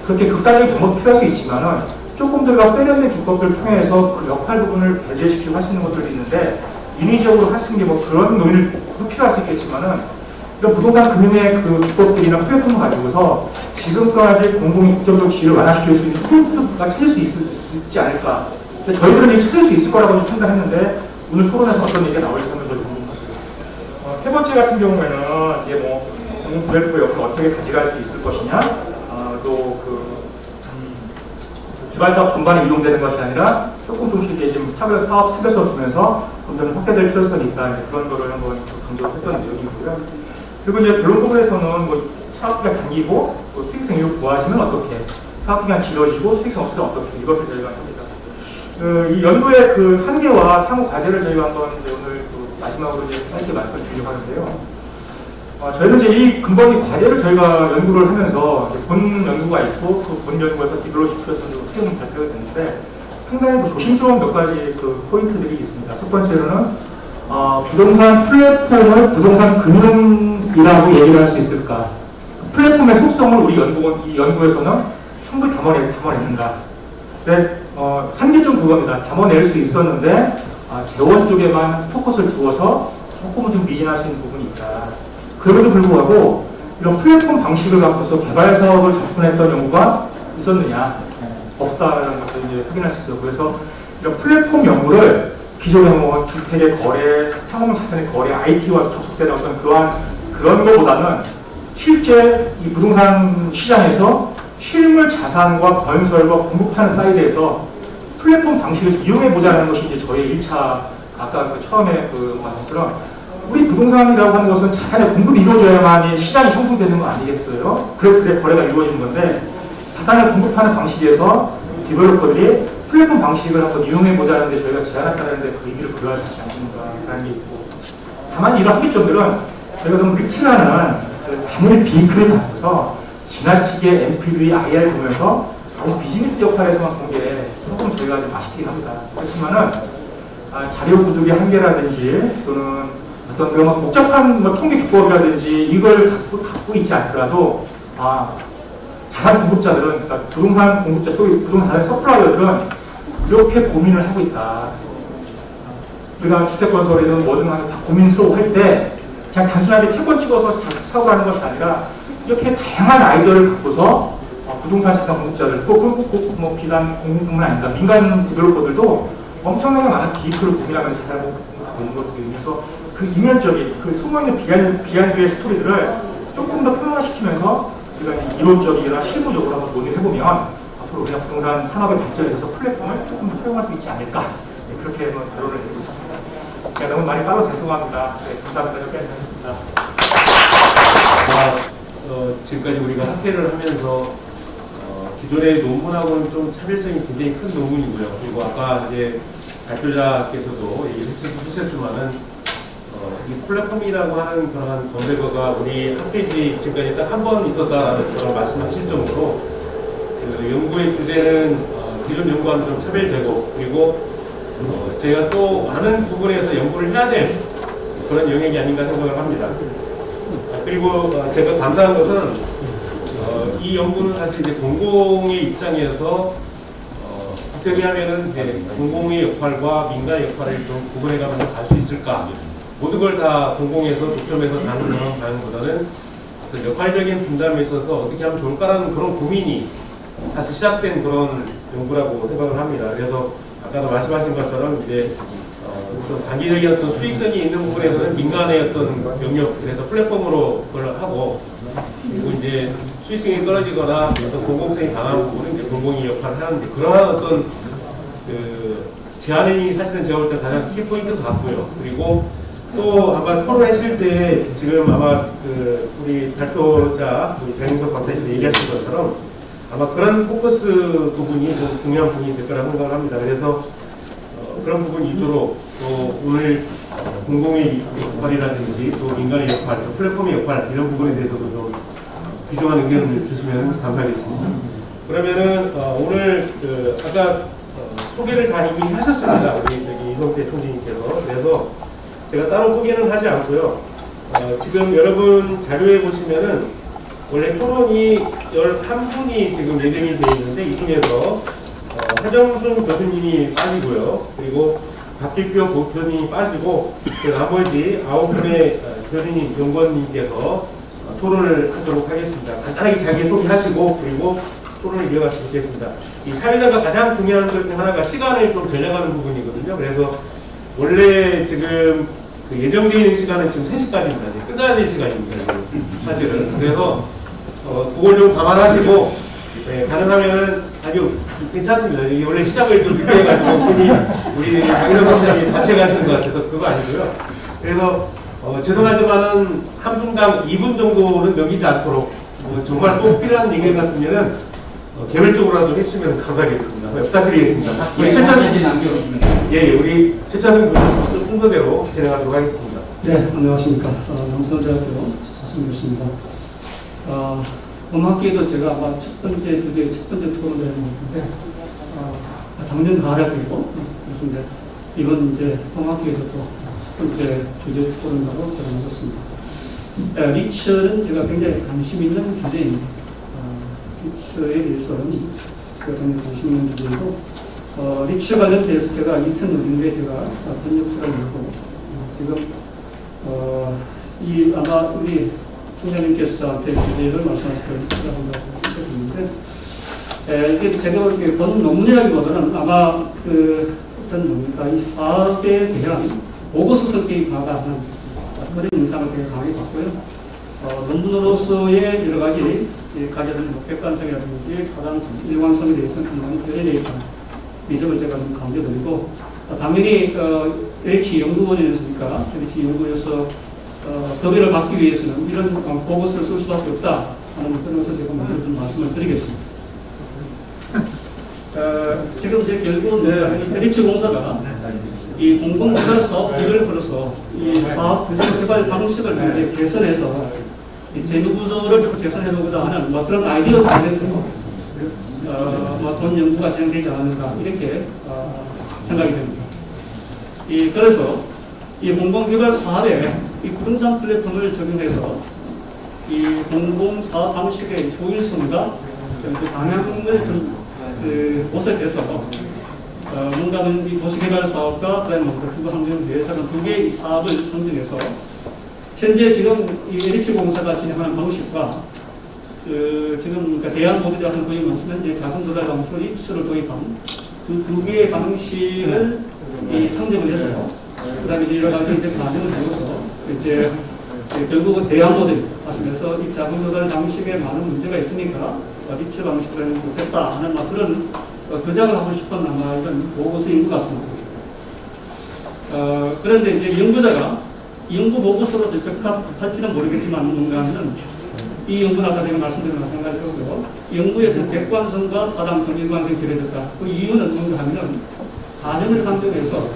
그렇게 극단적인 방법이 필요할 수 있지만은 조금 더 세련된 기법을 통해서 그 역할 부분을 배제시키고 할 수 있는 것들이 있는데 인위적으로 할 수 있는 게 뭐 그런 논의를 필요할 수 있겠지만은 이런 부동산 금융의 그 기법들이나 플랫폼을 가지고서 지금까지 공공이 국정적 지위를 완화시킬 수 있는 포인트가 찾을 수 있지 않을까. 저희들은 이제 찾을 수 있을 거라고 판단했는데 오늘 토론에서 어떤 얘기가 나올지 한번 저희 궁금합니다. 세 번째 같은 경우에는 이제 뭐 공공 디벨로퍼 역할을 어떻게 가져갈 수 있을 것이냐, 또 그 개발사업 전반에 이용되는 것이 아니라 조금씩 이제 지금 사업 사별수업 주면서 점점 확대될 필요성이 있다. 이제 그런 거를 한번 강조했던 내용이고요. 그리고 이제 결론 부분에서는 뭐 사업기간 당기고 또 수익성이 좋아지면 어떻게, 사업기간 길어지고 수익성 없으면 어떻게, 이것을 저희가 합니다. 이 연구의 그 한계와 향후 과제를 저희가 한번 이제 오늘 마지막으로 이제 짧게 말씀드리려고 하는데요. 저희는 이제 이 근본이 과제를 저희가 연구를 하면서 본 연구가 있고 그 본 연구에서 디벨로시프에서 수용 발표가 됐는데 상당히 뭐 조심스러운 몇 가지 그 포인트들이 있습니다. 첫 번째로는 부동산 플랫폼을 부동산 금융이라고 얘기를 할 수 있을까? 플랫폼의 속성을 우리 이 연구에서는 충분히 담아냈는가? 근데 한계점 그겁니다. 담아낼 수 있었는데 재원 쪽에만 포커스를 두어서 조금은 좀 미진할 수 있는 부분이 있다. 그럼에도 불구하고 이런 플랫폼 방식을 갖고서 개발 사업을 접근했던 연구가 있었느냐? 없다라는 것을 이제 확인할 수 있어요. 그래서 이런 플랫폼 연구를 기존의 뭐 주택의 거래, 상업 자산의 거래, IT와 접속되는 어떤 그런 것보다는 실제 이 부동산 시장에서 실물 자산과 건설과 공급하는 사이드에서 플랫폼 방식을 이용해보자는 것이 이제 저의 1차, 아까 그 처음에 그 말한 것처럼 우리 부동산이라고 하는 것은 자산의 공급이 이루어져야만 시장이 형성되는 거 아니겠어요? 그래 거래가 이루어지는 건데 자산을 공급하는 방식에서 디벨로퍼들이 플랫폼 방식을 한번 이용해보자는 데 저희가 제안했다는데 그 의미를 부여할 수 있지 않습니까? 게 있고. 다만 이런 한계점들은 저희가 너무 리치라는 그 단일 비클을 갖고서 지나치게 NPV, IR 보면서 너무 비즈니스 역할에서만 본 게 조금 저희가 좀 아쉽긴 합니다. 그렇지만은 자료 구독의 한계라든지 또는 어떤 그런 복잡한 뭐 통계 기법이라든지 이걸 갖고 있지 않더라도 자산 공급자들은, 그러니까 부동산 공급자, 소위 부동산 서플라이어들은 이렇게 고민을 하고 있다. 우리가 주택 건설이든 뭐든 다 고민스러워 할 때 그냥 단순하게 채권 찍어서 사고를 하는 것이 아니라 이렇게 다양한 아이디어를 갖고서 부동산 자산 공급자들, 뭐 비단 공공뿐만 아니라 민간 디벨로퍼들도 엄청나게 많은 비이크를 고민하면서 자산 공급하고 있는 것들이 있어서 그 이면적인, 그 숨어있는 비하인드의 스토리들을 조금 더 표현화시키면서 우리가 이론적이나 실무적으로 한번 논의를 해보면 앞으로 우리가 부동산 산업의 발전에 대해서 플랫폼을 조금 더 활용할 수 있지 않을까. 네, 그렇게 한번 결론을 내리고 있습니다. 너무 많이 빠져서 죄송합니다. 네, 감사합니다. 여기까지 하겠습니다. 지금까지 우리가 학회를 하면서 기존의 논문하고는 좀 차별성이 굉장히 큰 논문이고요. 그리고 아까 이제 발표자께서도 얘기를 하셨지만은 이 플랫폼이라고 하는 그런 검색어가 우리 학회지 지금까지 딱 한 번 있었다라는 그런 말씀하실 정도로 그 연구의 주제는 기존 연구와는 좀 차별되고 그리고 제가 또 많은 부분에서 연구를 해야 될 그런 영역이 아닌가 생각을 합니다. 그리고 제가 감사한 것은 이 연구는 사실 이제 공공의 입장에서 어떻게 하면은 이제 공공의 역할과 민간의 역할을 좀 구분해가면서 갈 수 있을까? 모든 걸 다 공공에서 독점해서 가는 그런 방향보다는 그 역할적인 분담에 있어서 어떻게 하면 좋을까라는 그런 고민이 사실 시작된 그런 연구라고 생각을 합니다. 그래서 아까도 말씀하신 것처럼 이제 좀 단기적인 어떤 수익성이 있는 부분에서는 민간의 어떤 영역, 그래서 플랫폼으로 그걸 하고 그리고 이제 수익성이 떨어지거나 어떤 공공성이 강한 부분은 이제 공공이 역할을 하는데 그러한 어떤 그 제안이 사실은 제가 볼 때 가장 키포인트 같고요. 그리고 또 아마 토론하실 때 지금 아마 그 우리 발표자 우리 장윤석 박사님이 얘기하신 것처럼 아마 그런 포커스 부분이 좀 중요한 부분이 될 거라고 생각을 합니다. 그래서 그런 부분 위주로 또 오늘 공공의 역할이라든지 또 민간의 역할, 또 플랫폼의 역할 이런 부분에 대해서도 좀 귀중한 의견을 주시면 감사하겠습니다. 그러면은 오늘 그 아까 소개를 다 이미 하셨습니다. 우리 저기 이성태 총재님께서. 그래서 제가 따로 소개는 하지 않고요. 지금 여러분 자료에 보시면은 원래 토론이 11분이 지금 예정이 되어 있는데 이 중에서 하정순 교수님이 빠지고요. 그리고 박길표 교수님이 빠지고 나머지 9분의 교수님, 연구원님께서 토론을 하도록 하겠습니다. 간단하게 자기소개하시고 그리고 토론을 이어갈 수 있겠습니다. 이 사회자가 가장 중요한 것 중 하나가 시간을 좀 전략하는 부분이거든요. 그래서 원래 지금 그 예정되어 있는 시간은 지금 3시까지입니다. 이제 끝나야 될 시간입니다. 사실은. 그래서 그걸 좀 감안하시고 네, 가능하면은 아주 괜찮습니다. 이게 원래 시작을 좀 늦게 해가지고 우리 장인영 선생님이 자체 가시는 것 같아서 그거 아니고요. 그래서 죄송하지만은 한 분당 2분 정도는 넘기지 않도록 정말 꼭 필요한 얘기 같으면은 개별적으로라도 해주시면 감사하겠습니다. 부탁드리겠습니다. 우리 최찬 남겨주시면 예, 우리 최찬 교수 순서대로 진행하도록 하겠습니다. 네, 안녕하십니까. 남서대학교 최찬입니다. 음악기에도 제가 아마 첫 번째 주제의 첫 번째 토론을 했는데 작년 가을이고 그래서 이번 이제 음악기에도 또 첫 번째 주제 토론으로 제가 나섰습니다. 리처는 제가 굉장히 관심 있는 주제입니다. 리처에 대해서는 제가 굉장히 관심 있는 주제이고 리처 관련돼서 제가 2006년에 제가 번역서를 내고 지금 아마 우리 총장님께서 저한테 주제를 말씀하실 거라고 생각했는데 이게 제가 본 논문이라기보다는 아마 어떤 뭡니까 이 사업에 대한 보고서 성격이 강하다는 그런 인상을 되게 강하게 봤고요. 논문으로서의 여러 가지 가져야 되는 객관성이라든지 타당성, 일관성에 대해서는 상당히 결여되어 있다는 이 점을 제가 좀 강조드리고 당연히 LH 연구원이었으니까 LH 연구원에서 법인을 받기 위해서는 이런 보고서를 쓸 수밖에 없다 하는 그런 것을 제가 먼저 좀 말씀을 드리겠습니다. 지금 이제 결국은 LH 공사가 이 공공개발 사업 기획을 걸어서 이 사업 개발 방식을 이제 개선해서 이 재무 구조를 좀 개선해 보고자 하는 그런 아이디어 차원에서 돈 연구가 진행되지 않을까 이렇게 생각이 됩니다. 그래서 이 공공개발 사업에 이 부동산 플랫폼을 적용해서 이 공공사업 방식의 효율성과 그 방향을 좀 모색해서 뭔가는 이 도시개발 사업과 그다음에 주거 환경을 위해서 두 개의 사업을 선정해서 현재 지금 이 LH 공사가 진행하는 방식과 지금 그러니까 대한모비지라는 거의 말씀은 이제 자금조달 방식으로 입수를 도입한 두 개의 방식을 상정을 해서 그다음에 여러 가지 이제 과정을 배워서 이제 결국은 대한모델 말씀해서 이 자금조달 방식에 많은 문제가 있으니까 리처 방식을 좋겠다 하는 그런 주장을 하고 싶은 아마 이런 보고서인 것 같습니다. 그런데 이제 연구자가 연구 보고서로 적합할지는 모르겠지만 뭔가 하면 이 연구는 아까 제가 말씀드린 마찬가지로서 연구의 객관성과 타당성, 일관성이 결여됐다. 그 이유는 뭔가 하면은 과정을 상정해서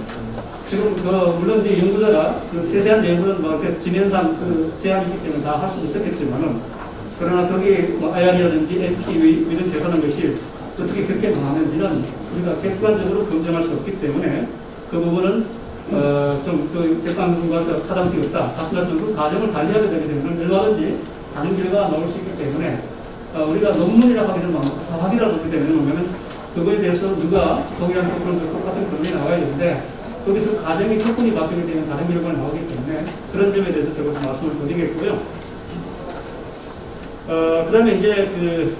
지금 물론 이제 연구자가 세세한 내용은 지면상 제한이 있기 때문에 다 할 수는 있었겠지만은 그러나 거기 IR이라든지 LP 이런 개선한 것이 어떻게 그렇게 나가는지는 우리가 객관적으로 검증할 수 없기 때문에 그 부분은 좀 객관성과 타당성이 없다. 다시 말해서 그 과정을 달리하게 되게 되면 얼마든지 다른 결과가 나올 수 있기 때문에 우리가 논문이라고 하기는 과학이라고 하기 때문에 보면은 그거에 대해서 누가 동일한 조건으로 똑같은 결론이 나와야 되는데 거기서 과정이 조건이 바뀌게 되면 다른 결과가 나오기 때문에 그런 점에 대해서 제가 말씀을 드리겠고요. 그 다음에 이제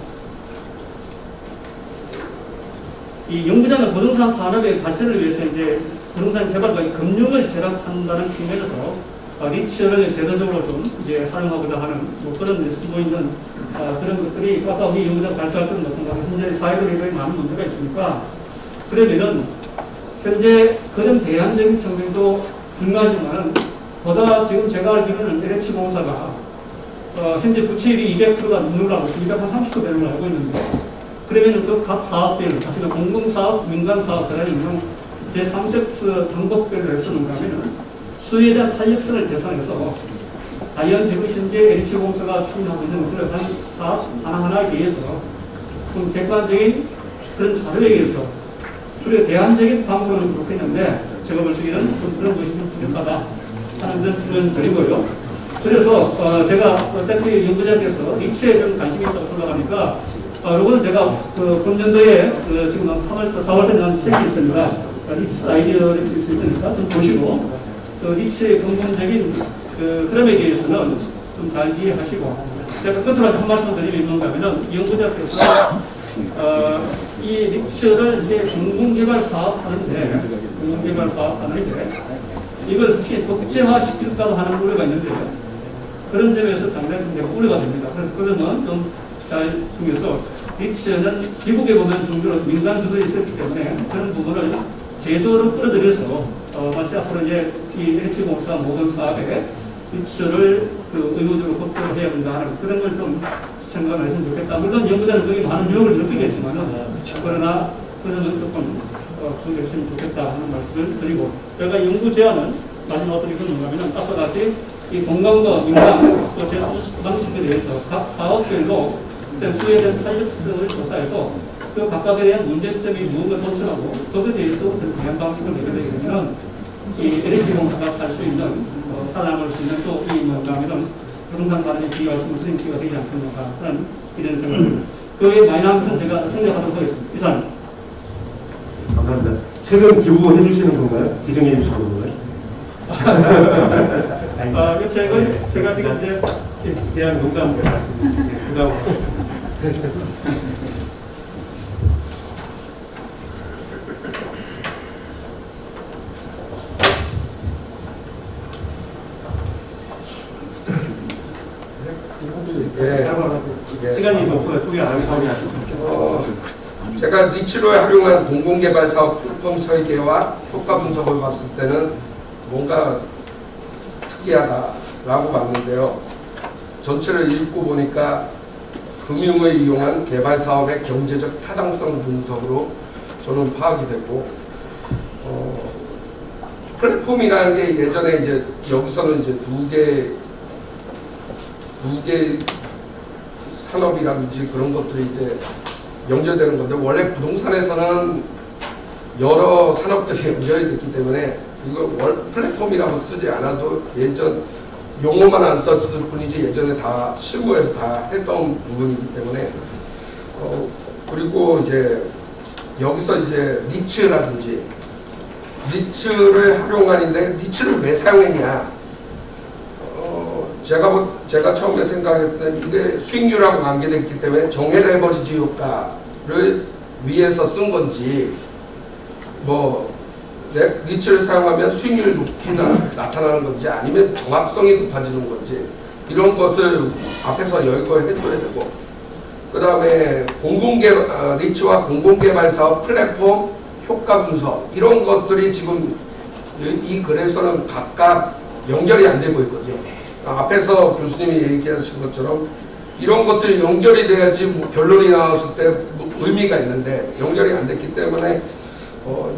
이 연구자는 부동산 산업의 발전을 위해서 이제 부동산 개발과 금융을 결합한다는 측면에서 리처를 제도적으로 좀 이제 활용하고자 하는 그런 숨어 있는 그런 것들이 아까 우리 연구자가 발표했던 것처럼 현재 사회적으로 많은 문제가 있으니까 그러면은 현재 그런 대안적인 측면도 불가하지만은 보다 지금 제가 알기로는 LH 공사가 현재 부채율이 200%가 넘는다고 230% 되는 걸 알고 있는데 그러면은 그 각 사업별, 지금 공공사업, 민간사업 들어있는 제3세트 방법별로 해서 가면은 수요에 대한 탄력성을 재산해서 과연 지금 현재 LH 공사가 추진하고 있는 그런 사업 하나하나에 대해서 좀 객관적인 그런 자료에 의해서 그리고 대안적인 방법은 좋겠는데 제가 볼 적에는 그런 것이 좀 부족하다. 하는 데 질문드리고요. 그래서 제가 어차피 연구자께서 리치에 좀 관심이 있다고 생각하니까 이거는 제가 금년도에 지금 4월 때 나온 책이 있습니다. 리치 아이디어를 있으니까 좀 보시고 리치의 근본적인 흐름에 대해서는 좀 잘 이해하시고 제가 끝으로 한 말씀 드리면 뭔가 하면은 연구자께서 이 리치를 이제 공공개발 사업하는데 이걸 혹시 독재화시킬까고 하는 우려가 있는데요. 그런 점에서 상당히 좀 우려가 됩니다. 그래서 그러면 좀 잘 중에서 리치는 미국에 보면 종교로 민간주도에 있었기 때문에 그런 부분을 제도로 끌어들여서 마치 앞으로 이제 이 LH공사 모든 사업에 리치를 의무적으로 법대로 해야 된다 하는 그런 걸 좀 생각을 했으면 좋겠다. 물론 연구자는 거기 많은 유혹을 느끼겠지만 그러나 그런 건 조금 준비했으면 좋겠다 하는 말씀을 드리고 제가 연구 제안은 마지막으로 이건 뭐냐면 앞과 같이 이 공간과 민간 또 제도 방식에 대해서 각 사업별로 수혜된 탄력성을 조사해서 그 각각에 대한 문제점이 무엇을 도출하고 거기에 대해서 어떤 방향 방식을 내게 되면 이 LH공사가 살 수 있는 살아남을 수 있는 또 이 뭔가하면 부동산 사람이 기여할 수 있는 기회가 되지 않겠는가 하는 이런 생각입니다. 그에 많이 남아서 제가 생각하도록 하겠습니다. 이상. 감사합니다. 최근 기부해 주시는 건가요? 기증해 주시는 건가요? 이 책을 제가 지금 이제 그냥 농담. 시간이 높고요. 소개 안 하겠습니다. 제가 리치를 활용한 공공개발 사업 플랫폼 설계와 효과 분석을 봤을 때는 뭔가 특이하다라고 봤는데요. 전체를 읽고 보니까 금융을 이용한 개발 사업의 경제적 타당성 분석으로 저는 파악이 됐고, 플랫폼이라는 게 예전에 이제 여기서는 이제 두 개 산업이라든지 그런 것들이 이제 연결되는 건데 원래 부동산에서는 여러 산업들이 연결이 됐기 때문에 이거 플랫폼이라고 쓰지 않아도 예전 용어만 안 썼을 뿐이지 예전에 다 실무에서 다 했던 부분이기 때문에 그리고 이제 여기서 이제 니츠라든지 니츠를 활용하는데 니츠를 왜 사용했냐 제가 처음에 생각했을 때 이게 수익률하고 관계됐기 때문에 정해 레버리지 효과를 위해서 쓴 건지 뭐 니츠를 사용하면 수익률이 높이 나타나는 건지 아니면 정확성이 높아지는 건지 이런 것을 앞에서 열거해줘야 되고 그 다음에 니츠와 공공개발 사업 플랫폼 효과 분석 이런 것들이 지금 이 글에서는 각각 연결이 안 되고 있거든요. 앞에서 교수님이 얘기하신 것처럼 이런 것들이 연결이 돼야지 결론이 나왔을 때 의미가 있는데 연결이 안 됐기 때문에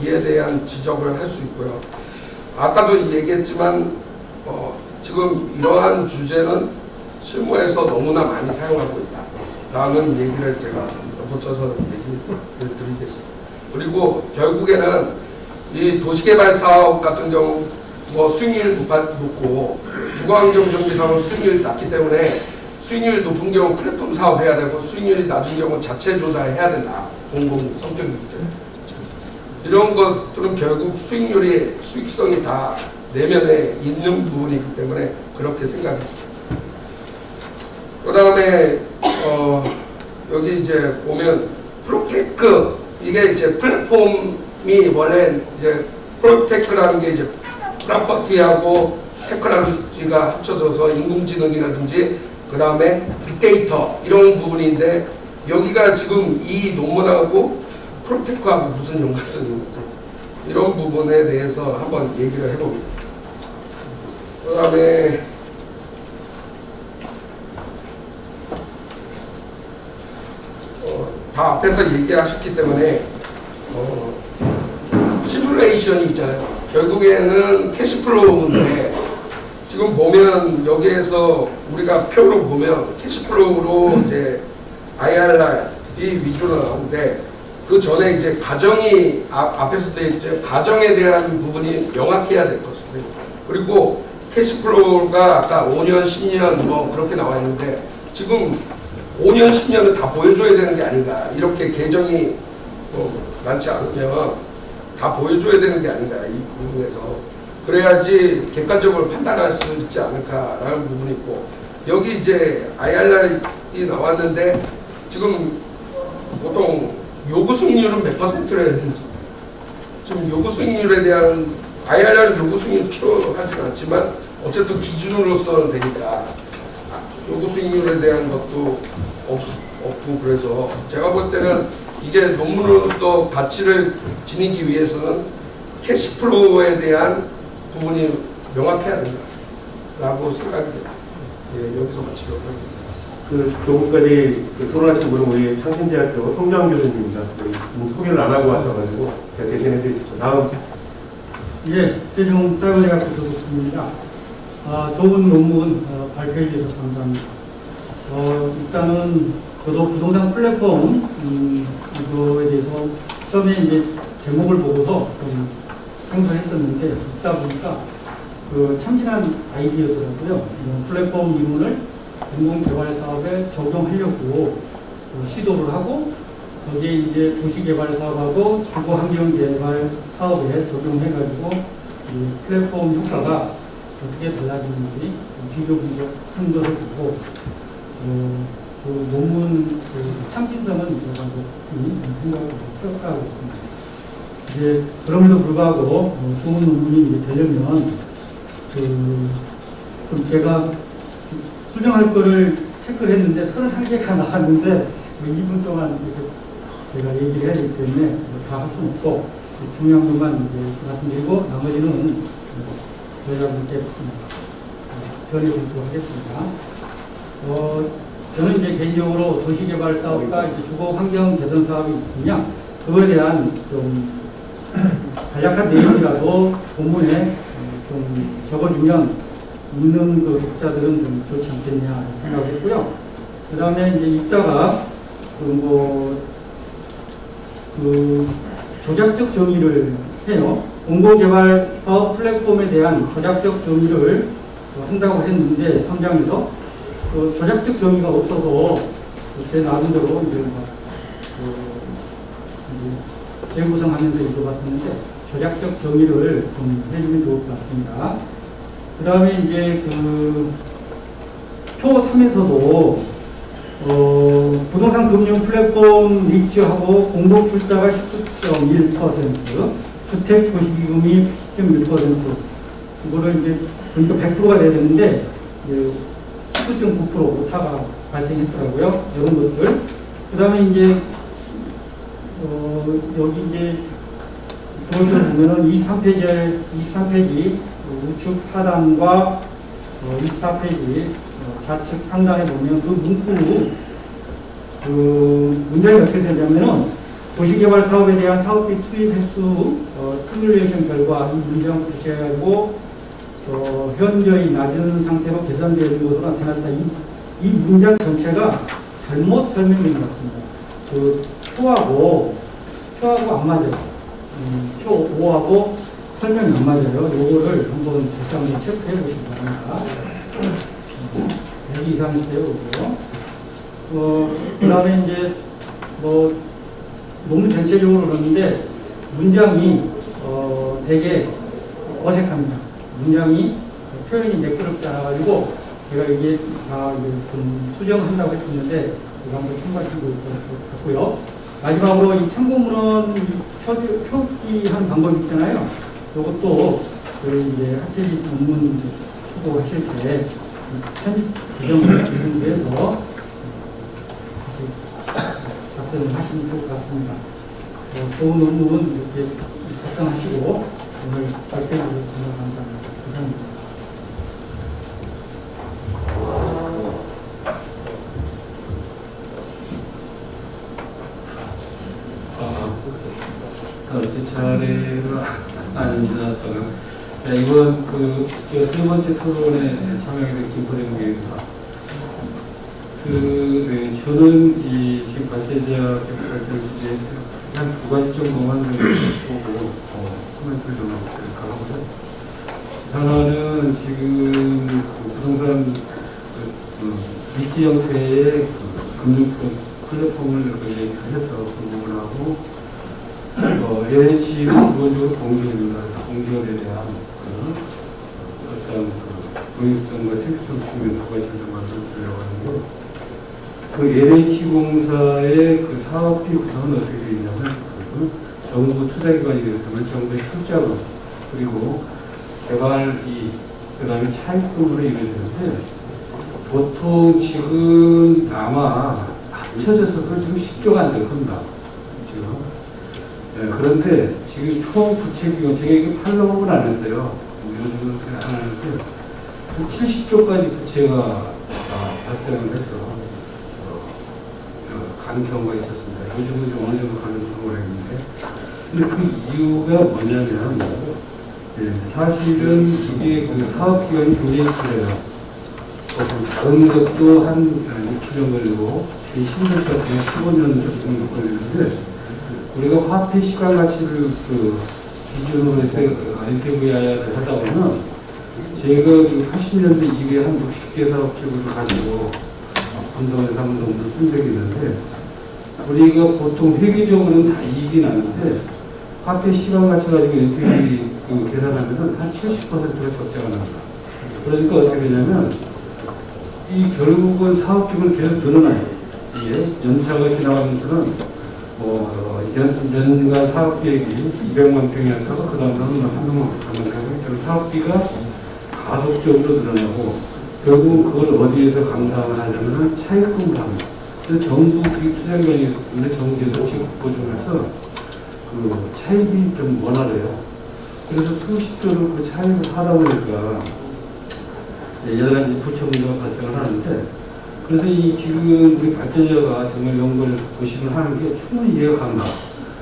이에 대한 지적을 할 수 있고요. 아까도 얘기했지만 지금 이러한 주제는 실무에서 너무나 많이 사용하고 있다라는 얘기를 제가 덧붙여서 얘기를 드리겠습니다. 그리고 결국에는 이 도시개발 사업 같은 경우 뭐 수익률이 높고 주거환경 정비 사업은 수익률이 낮기 때문에 수익률이 높은 경우 플랫폼 사업 해야 되고 수익률이 낮은 경우 자체 조달해야 된다. 공공 성격이기 때문에 이런 것들은 결국 수익성이 다 내면에 있는 부분이기 때문에 그렇게 생각합니다. 그 다음에 여기 이제 보면 프로테크 이게 이제 플랫폼이 원래 이제 프로테크라는 게 이제 프로퍼티하고 테크놀로지가 합쳐져서 인공지능이라든지 그 다음에 빅데이터 이런 부분인데 여기가 지금 이 논문하고 프로테크하고 무슨 연관성이 있는지 이런 부분에 대해서 한번 얘기를 해봅니다. 그 다음에 다 앞에서 얘기하셨기 때문에 시뮬레이션이 있잖아요. 결국에는 캐시플로우인데 지금 보면 여기에서 우리가 표로 보면 캐시플로우로 이제 IRR이 위주로 나오는데 그 전에 이제 가정이 앞에서도 얘기했죠. 가정에 대한 부분이 명확해야 될 것입니다. 그리고 캐시플로우가 아까 5년, 10년 뭐 그렇게 나와 있는데 지금 5년, 10년은 다 보여줘야 되는 게 아닌가. 이렇게 계정이 많지 않으면 다 보여줘야 되는 게 아닌가, 이 부분에서. 그래야지 객관적으로 판단할 수 있지 않을까라는 부분이 있고, 여기 이제 IRR이 나왔는데 지금 보통 요구 수익률은 몇 %로 해야 되는지, 지금 요구 수익률에 대한 IRR은 요구 수익률 필요하진 않지만 어쨌든 기준으로서는 되니까 요구 수익률에 대한 것도 없고, 그래서 제가 볼 때는 이게 논문으로서 가치를 지니기 위해서는 캐시플로우에 대한 부분이 명확해야 된다라고 생각이 됩니다. 예, 여기서 마치도록 하겠습니다. 조금까지 토론하신 분은 우리 창신대학교 송정 교수님입니다. 소개를 안 하고 하셔가지고 제가 대신해 드리죠. 다음. 예, 세종 사이버대학교 교수입니다. 좋은 논문 발표해 주셔서 감사합니다. 일단은 저도 부동산 플랫폼 이거에 대해서 처음에 이제 제목을 보고서 좀 상상했었는데 듣다 보니까 참신한 아이디어더라고요. 플랫폼 이론을 공공개발 사업에 적용하려고 시도를 하고, 거기에 이제 도시개발 사업하고 주거환경개발 사업에 적용해가지고 플랫폼 효과가 어떻게 달라지는지 비교 분석한 것을 보고 그 논문 참신성은 제가 생각을 평가하고 있습니다. 이제 그럼에도 불구하고 좋은 논문이 이제 되려면 좀 제가 수정할 거를 체크를 했는데 31개가 나왔는데 2분 동안 이렇게 제가 얘기를 해야 되기 때문에 다 할 수는 없고 중요한 것만 이제 말씀드리고 나머지는 저희들께 전해드리도록 하겠습니다. 저는 이제 개인적으로 도시개발 사업과 이제 주거 환경 개선 사업이 있으면 그거에 대한 좀 간략한 내용이라도 본문에 좀 적어주면 읽는 그 독자들은 좀 좋지 않겠냐 생각했고요. 그 다음에 이제 읽다가 조작적 정의를 해요. 공공개발 사업 플랫폼에 대한 조작적 정의를 한다고 했는데 3장에서 조작적 정의가 없어서 제 나름대로 이제 재구성하면서 읽어봤었는데 조작적 정의를 좀 해주면 좋을 것 같습니다. 그 다음에 이제 표 3에서도 부동산 금융 플랫폼 리치하고 공급 출자가 19.1%, 주택 도시기금이 10.1%, 이거를 이제 보니까 100%가 돼야 되는데 19.9% 오타가 발생했더라고요. 이런 것들. 그 다음에 이제 여기 이제 보면은 23페이지 우측 하단과 24페이지 좌측 상단에 보면 그 문구 문장이 어떻게 되냐면은 도시개발 사업에 대한 사업비 투입 횟수 시뮬레이션 결과 이 문장 표시하고 현저히 낮은 상태로 개선되는 것으로 나타났다. 이 문장 전체가 잘못 설명된 것 같습니다. 표하고 안 맞아요. 표 5하고 설명이 안 맞아요. 요거를 한번 다시 한번 체크해 보시기 바랍니다. 여기 이상인데요. 그 다음에 이제 논문 전체적으로 그러는데 문장이 되게 어색합니다. 문장이 표현이 매끄럽지 않아가지고 제가 이게 다 좀 수정한다고 했었는데 이거 한번 참고하시면 좋을 것 같고요. 마지막으로 이 참고문헌 표기한 방법 있잖아요. 이것도 이제 학회지 논문 수고하실 때 편집 규정을 준비해서 작성을 하시면 좋을 것 같습니다. 좋은 논문 이렇게 작성하시고 오늘 발표해 주셔서 감사합니다. 감사합니다. 제 차례가 아닙니다. 이번 제가 세 번째 토론에 참여하게 된 김포대입니다. 저는 지금 관제자 발표 주제에 한 2가지 정도만 보고 코멘트를 좀 가보고요. 하나는 지금 그 부동산 미지 형태의 그 금융 플랫폼을 얘기해서 공급을 하고 LH는 기본적으로 공기업입니다. 그래서 공기업에 대한 어떤 고유성과 세계성 측면 두 가지를 만들어주려고 하는데 그 LH공사의 그 사업비 구성은 어떻게 되어 있냐면 정부 투자기관이 되었으면 정부의 출자금 그리고 개발이 그 다음에 차입금으로 이루어지는데 보통 지금 아마 합쳐져서도 지금 10조가 안 될 겁니다. 지금. 네, 그런데 지금 총 부채 비용, 제가 이거 팔로우는 안 했어요. 요즘은 그냥 안 하는데 70조까지 부채가 발생을 해서 가는 경우가 있었습니다. 요즘은 좀 어느 정도 가는 경우가 있는데 근데 그 이유가 뭐냐면 사실은 이게 그 사업기간이 굉장히 길어요. 작은 것도 한 6년 걸리고 10년 같은 15년 정도 걸리는데 우리가 화폐 시간 가치를 그 기준으로 해서 NPVI를 하다 보면 제가 그 80년대 이후에 한 60개 사업적으로 가지고 분석해서 한번 논문을 쓴 적이 있는데 우리가 보통 회계적으로는 다 이익이 나는데 화폐 시간 가치 가지고 NPV 그 계산하면 한 70%가 적자가 납니다. 그러니까 어떻게 되냐면 이 결국은 사업비는 계속 늘어나요. 이게 연차가 지나가면서는 연간 사업계획이 200만 평이었다가 그 다음으로는 300만 평 사업비가 가속적으로 늘어나고 결국은 그걸 어디에서 감당을 하려면 차입금을 합니다. 그래서 정부 투자기관이 있는데 정부에서 지급 보증해서 그 차입이 좀 원활해요. 그래서 수십조를 그 차입을 하다 보니까 여러 가지 부채 문제가 발생을 하는데 그래서 이 지금 우리 발전자가 정말 연구를 고심을 하는 게 충분히 이해가 갑니다.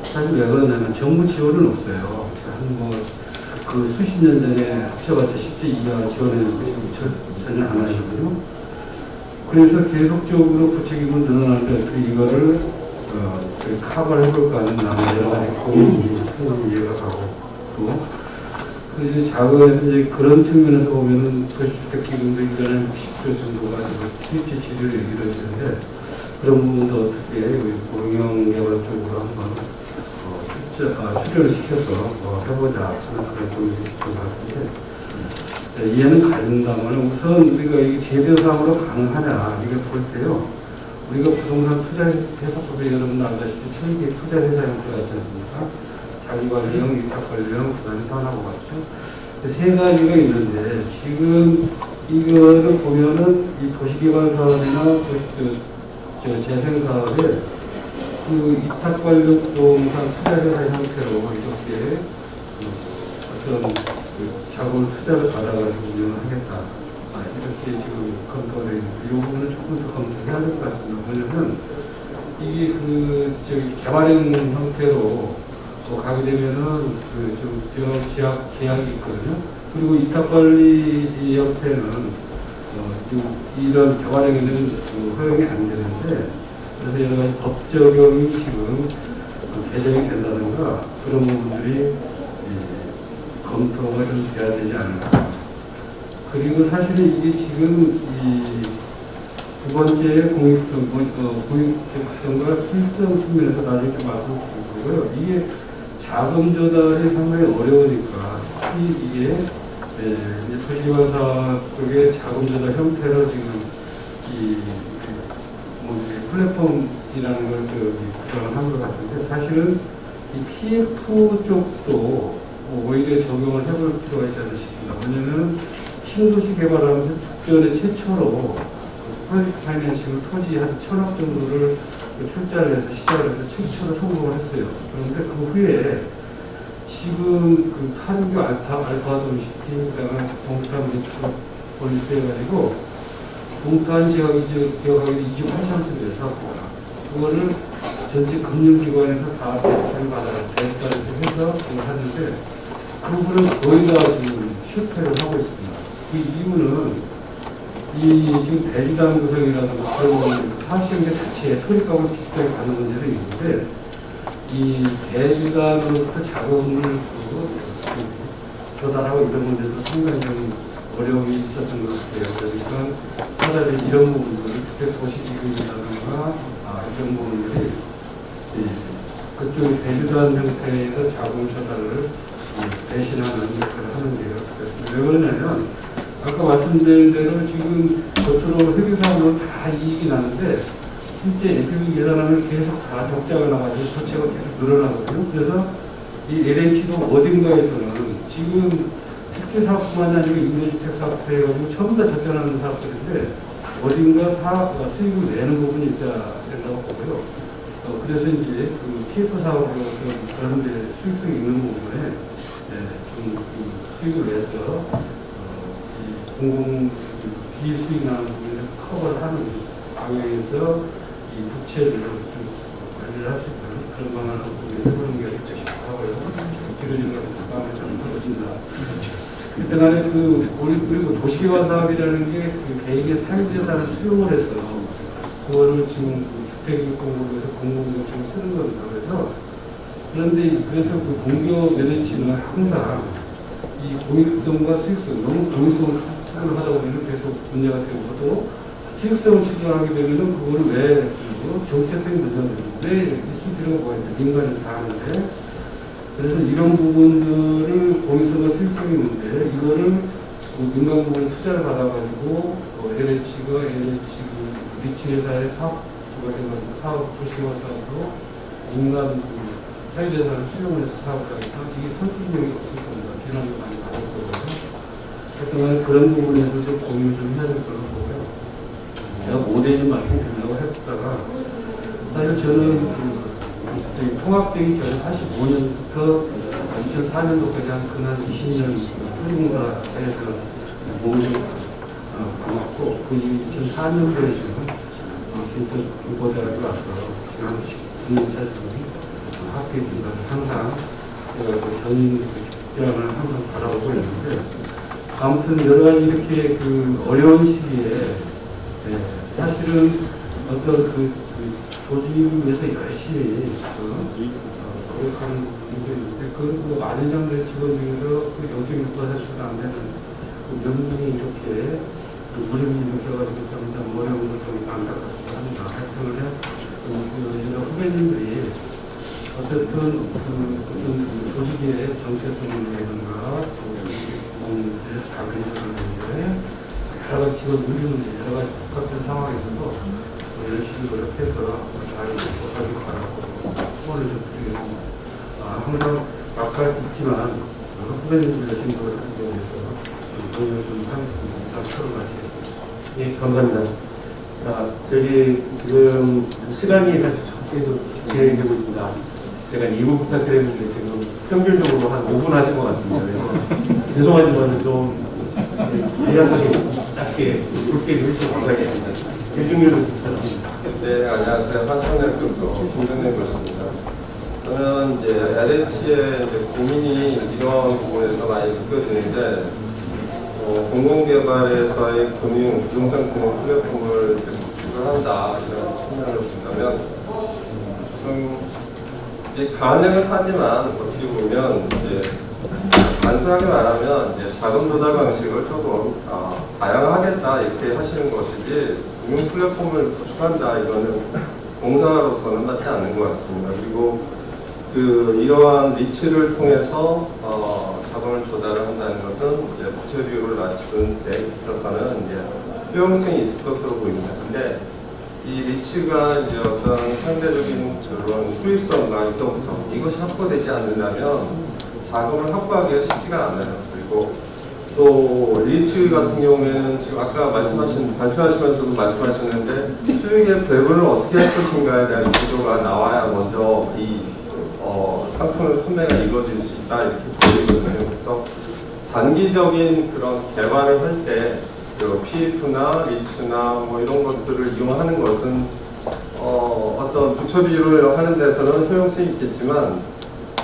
사실 왜 그러냐면 정부 지원은 없어요. 그 수십 년 전에 합쳐봤자 10대 이하 지원했는데 전혀 안 하시거든요. 그래서 계속적으로 부채기금 늘어나는데 이거를 커버를 해볼까 하는 여러 가지 고민이 충분히 이해가 가고 그래서 자금에서 이제 그런 측면에서 보면은 도시주택기금도 일단은 60조 정도가 투입지 지류를 이루어지는데 그런 부분도 어떻게 공영개발 쪽으로 한번 출연을 시켜서 해보자 하는 그런 쪽이 있을 것 같은데 이해는 가진다면 우선 우리가 이게 제도상으로 가능하냐 이걸 볼 때요 우리가 부동산 투자회사법에 여러분 알다시피 3개 투자회사 형태가 있지 않습니까? 자기관리형, 위탁관리형, 그 다음에 또 하나가 맞죠? 세 가지가 있는데, 지금 이거를 보면은 이 도시개발사업이나 재생사업에 그 위탁관리 부동산 투자회사 형태로 이렇게 어떤 자금을 투자를 받아가지고 운영을 하겠다. 이렇게 지금 검토가 되어 있는데, 이 부분은 조금 더 검토해야 될 것 같습니다. 왜냐면 이게 개발형 형태로 가게 되면은 계약이 있거든요. 그리고 위탁관리 형태는 이런 개발행위는 허용이 안 되는데 그래서 여러 가지 법 적용이 지금 개정이 된다든가 그런 부분들이 검토가 좀 돼야 되지 않을까. 그리고 사실은 이게 지금 두 번째 공익적 과정과 실성 측면에서 나중에 좀 말씀드릴 거고요. 이게 자금 조달이 상당히 어려우니까 특히 이게 도시개발사 쪽의 자금 조달 형태로 지금 플랫폼이라는 걸 구성을 한 것 같은데 사실은 이 PF 쪽도 오히려 적용을 해볼 필요가 있지 않나 싶습니다. 왜냐하면 신도시 개발하면서 국전에 최초로 프로젝트 파이낸싱을 토지 한 1,000억 정도를 출자를 해서 시작을 해서 최초로 성공을 했어요. 그런데 그 후에 지금 그 탄교 알파도시티 그다음에 동탄 메트로폴리스 해가지고 동탄 지역이 기억하기로 2조 8천억 돼요 사업부가. 그거를 전체 금융기관에서 다 대출을 받아서 대출을 해서 그걸 하는데 그 부분은 거의 다 지금 실패를 하고 있습니다. 그 이유는 지금 대주당 구성이라든가 사업시행자 자체에 토지값을 비싸게 받는 문제도 있는데 이 대주당으로부터 자금을 조달하고 이런 문제도 상당히 좀 어려움이 있었던 것 같아요. 그러니까 사실 이런 부분들, 주택 도시기금이라든가 이런 부분들이 그쪽이 되지도 않는 형태에서 자금 조달을 대신하는 역할을 하는 게요. 왜 그러냐면 아까 말씀드린 대로 지금 겉으로 회계사업으로 다 이익이 나는데 실제 FB 계산하면 계속 다 적자가 나가지고 부채가 계속 늘어나거든요. 그래서 이 LH도 어딘가에서는 지금 택지 사업뿐만이 아니고 임대주택 사업도 해가지고 전부 다 적자나는 사업들인데 어딘가 수익을 내는 부분이 있어야 된다고 보고요. 그래서 이제 그 TF 사업으로 그런 데 수익성이 있는 부분에 좀 수익을 내서 이 공공 비수익 나는 부분을 커버를 하는 방향에서 이 부채를 좀 관리를 할 수 있는 그런 방안을 해보는 게 적절하고요. 길어지는 다음에 좀 벌어진다. 그때간에 그리고 도시개발 사업이라는 게 그 개인의 사유재산을 수용을 해서 그거를 지금 주택 공급에서 공공기업처럼 쓰는 겁니다. 그래서 그 공기업 LH는 항상 이 공익성과 수익성, 너무 공익성을 추구를 하다 보면 계속 문제가 되고 또 수익성을 추구하게 되면 그거를 왜 정체성이 늦어져요. 왜 있을 필요가 뭐가 있냐. 민간에서 다 하는데 그래서 이런 부분들을 공익성과 수익성이 있는데 이거를 민간 부분에 투자를 받아가지고 LH가 리츠 회사의 사업주가 돼가지고 사업 도시개발 사업으로 민간 사유재산을 수용을 해서 사업을 하니까 이게 선순력이 없을 겁니다. 비난도 많이 받을 거고요. 하여튼 그런 부분에서 좀 고민을 좀 해야 될 거라고 보고요. 제가 모델 좀 말씀드리려고 했다가 사실 저는 통합되기 전에 85년부터 2004년도까지 한 근한 20년 소리공사에서 몸을 감았고 그 2004년도에 지금 김포대학교 와서 지금 19년 차지금 학교에 있습니다. 항상 제가 전 직장을 항상 바라보고 있는데 아무튼 여러 가지 이렇게 어려운 시기에 사실은 어떤 조직을 위해서 열심히 노력하는 분도 있는데 그 많은 년의 직원 중에서 0.6%가 안 되는 명분이 이렇게 무릎이 느껴가지고 점점 어려운 것좀 안타깝기도 합니다. 하여튼 후배님들이 어쨌든 조직의 정체성이라든가 작은 문제, 여러 가지 직원들이 여러 가지 똑같은 상황에서도 열심히 노력해서 잘 못하길 바라고 소원을 좀 드리겠습니다. 항상 막갈 있지만 후배님들 열심히 노력하기 위해서 동의를 좀 하겠습니다. 일단 토론 마치겠습니다. 예, 감사합니다. 저기 지금 시간이 사실 계속 진행되고 있습니다. 제가 2부 부탁드렸는데 지금 평균적으로 한 5분 하신 것 같습니다. 그래서 죄송하지만 좀 간략하게 짧게 굵게 해주셔서 감사하겠습니다. 김중률 부탁드립니다. 네, 안녕하세요. 한창대학교 김준일 교수입니다. 저는 이제 LH의 고민이 이런 부분에서 많이 느껴지는데, 공공개발에서의 부동산 금융 플랫폼을 구축을 한다, 이런 측면을 본다면, 이게 가능은 하지만, 어떻게 보면, 이제, 단순하게 말하면, 이제 자금 조달 방식을 조금, 다양하겠다, 이렇게 하시는 것이지, 금융 플랫폼을 구축한다, 이거는 공사로서는 맞지 않는 것 같습니다. 그리고 이러한 리츠를 통해서 자금을 조달을 한다는 것은 이제 부채 비율을 낮추는 데 있어서는 이제 효용성이 있을 것으로 보입니다. 근데 이 리츠가 이제 어떤 상대적인 그런 수익성과 유동성 이것이 확보되지 않는다면 자금을 확보하기가 쉽지가 않아요. 그리고 또 리츠 같은 경우에는 지금 아까 발표하시면서도 말씀하셨는데 수익의 배분을 어떻게 할 것인가에 대한 구조가 나와야 먼저 이 상품의 판매가 이루어질 수 있다 이렇게 보이거든요. 그래서 단기적인 그런 개발을 할 때 PF나 리츠나 뭐 이런 것들을 이용하는 것은 어떤 부처 비율을 하는 데서는 효용성이 있겠지만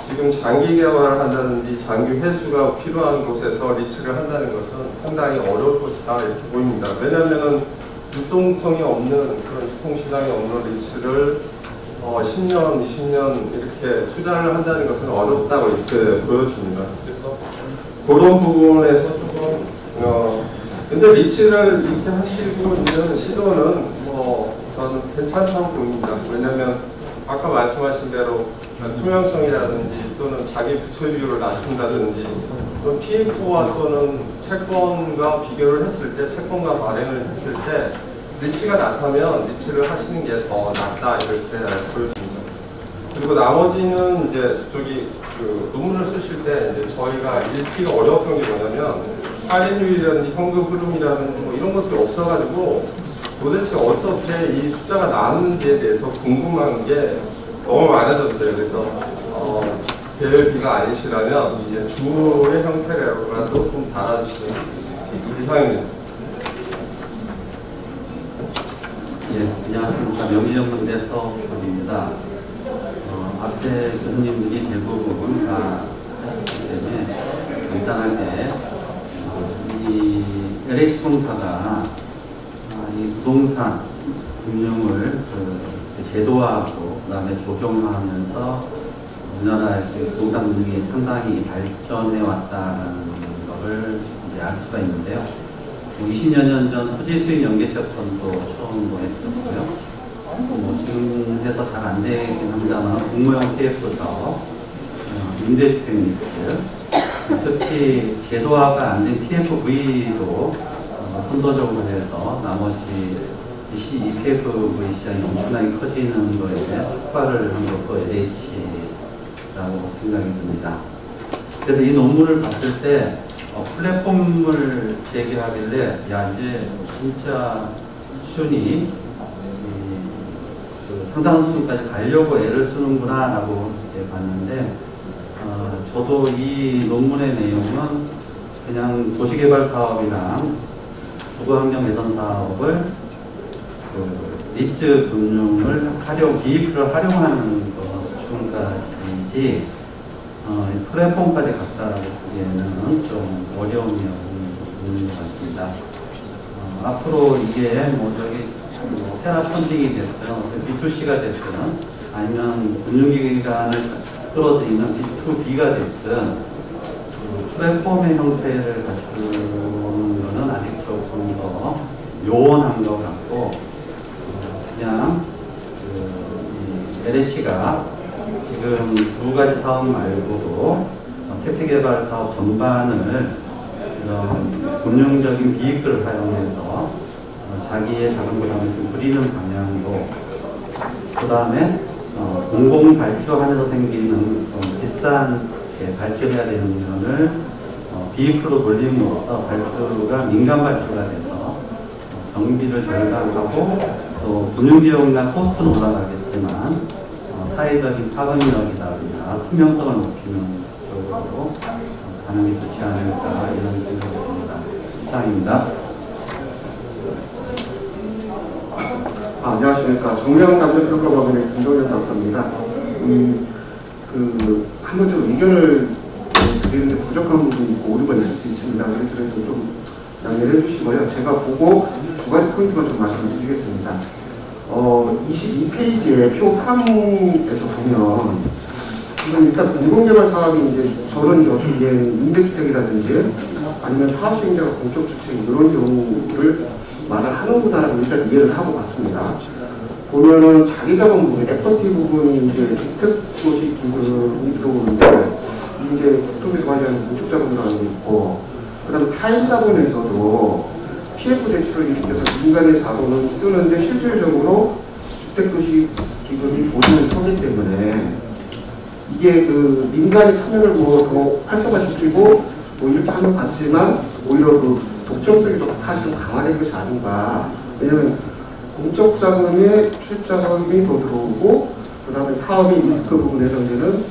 지금 장기 개발을 한다든지 장기 회수가 필요한 곳에서 리츠를 한다는 것은 상당히 어려울 것이다 이렇게 보입니다. 왜냐하면 유동성이 없는 그런 유통시장이 없는 리츠를 10년, 20년 이렇게 투자를 한다는 것은 어렵다고 이렇게 보여집니다. 그래서 그런 부분에서 조금 근데 리치를 이렇게 하시고 있는 시도는 뭐 저는 괜찮다고 봅니다. 왜냐면 아까 말씀하신 대로 투명성이라든지 또는 자기 부채 비율을 낮춘다든지 또 PF와 또는 채권과 비교를 했을 때 채권과 발행을 했을 때 리치가 낮다면 리치를 하시는 게 더 낫다 이렇게 보여집니다. 그리고 나머지는 이제 저기 그 논문을 쓰실 때 이제 저희가 읽기가 어려웠던 게 뭐냐면 할인율이라든지 현금 흐름이라든지 뭐 이런 것들이 없어가지고 도대체 어떻게 이 숫자가 나왔는지에 대해서 궁금한 게 너무 많아졌어요. 그래서 계열비가 아니시라면 이제 주의 형태라도 좀 달아주시면 좋겠습니다. 이상입니다. 예, 안녕하십니까. 명의연구대서 입니다. 앞에 교수님들이 대부분 다 하셨기 때문에 간단하게 이 LH공사가 이 부동산 금융을 제도화하고 그다음에 적용하면서 우리나라 부동산 금융이 상당히 발전해 왔다는 것을 이제 알 수가 있는데요. 20여 년 전 토지 수익 연계채권도 처음 했었고요. 지금 해서 잘 안 되긴 합니다만 공모형 PF 사업, 임대주택 및 특히 제도화가 안 된 PFV도 선도적으로 해서 나머지 이 PFV 시장이 엄청나게 커지는 거에 촉발을 한 것도 LH라고 생각이 듭니다. 그래서 이 논문을 봤을 때 플랫폼을 제기하길래 야 이제 진짜 수준이 상당한 수준까지 가려고 애를 쓰는구나 라고 봤는데 저도 이 논문의 내용은 그냥 도시개발 사업이랑 주거환경 개선 사업을 리츠 금융을 BEP를 활용하는 것 수준까지인지 플랫폼까지 갔다라고 보기에는 좀 어려움이 있는 것 같습니다. 앞으로 이게 테라 펀딩이 됐든 B2C가 됐든 아니면 금융기관을 끌어들이는 B2B가 됐든 플랫폼의 형태를 갖추는 것은 아직 조금 더 요원한 것 같고 그냥 LH가 지금 두 가지 사업 말고도 택지개발 사업 전반을 이런 금융적인 비익을 활용해서 자기의 자금 부담을 좀 줄이는 방향으로 그 다음에 공공 발주하면서 생기는 좀 비싼 발주해야 되는 면을 비익으로 돌림으로써 발주가 민간 발주가 돼서 경비를 절감하고 또 금융비용이나 코스트는 올라가겠지만 사회적인 파급력이라든가 투명성을 높이는 쪽으로 가는 게 좋지 않을까 이런 생각을 듭니다. 이상입니다. 안녕하십니까. 정량감정평가법인의 김동현 박사입니다. 한 번 좀 의견을 드리는데 부족한 부분이 있고 오류가 있을 수 있습니다. 그래서 좀 양해를 해주시고요. 제가 보고 두 가지 포인트만 좀 말씀을 드리겠습니다. 22페이지에 표 3에서 보면 일단 공공개발 사업이 이제 저는 어떻게 임대주택이라든지 아니면 사업시행자가 공적주택 이런 경우를 말을 하는구나라고 일단 이해를 하고 봤습니다. 보면은 자기자본 부분, 에쿼티 부분이 이제 주택도시 기금이 들어오는데 이제 국토부에서 관리하는 공적자본 들어가는 게 있고 그 다음에 타인자본에서도 PF 대출을 일으켜서 민간의 자본을 쓰는데 실질적으로 주택도시 기금이 보증을 서기 때문에 이게 그 민간의 참여를 더 활성화시키고 이렇게 하는 것 같지만 오히려 그 독점성이 더 사실은 강화된 것이 아닌가. 왜냐하면 공적 자금에 출자금이 더 들어오고 그 다음에 사업의 리스크 부분에 해당되는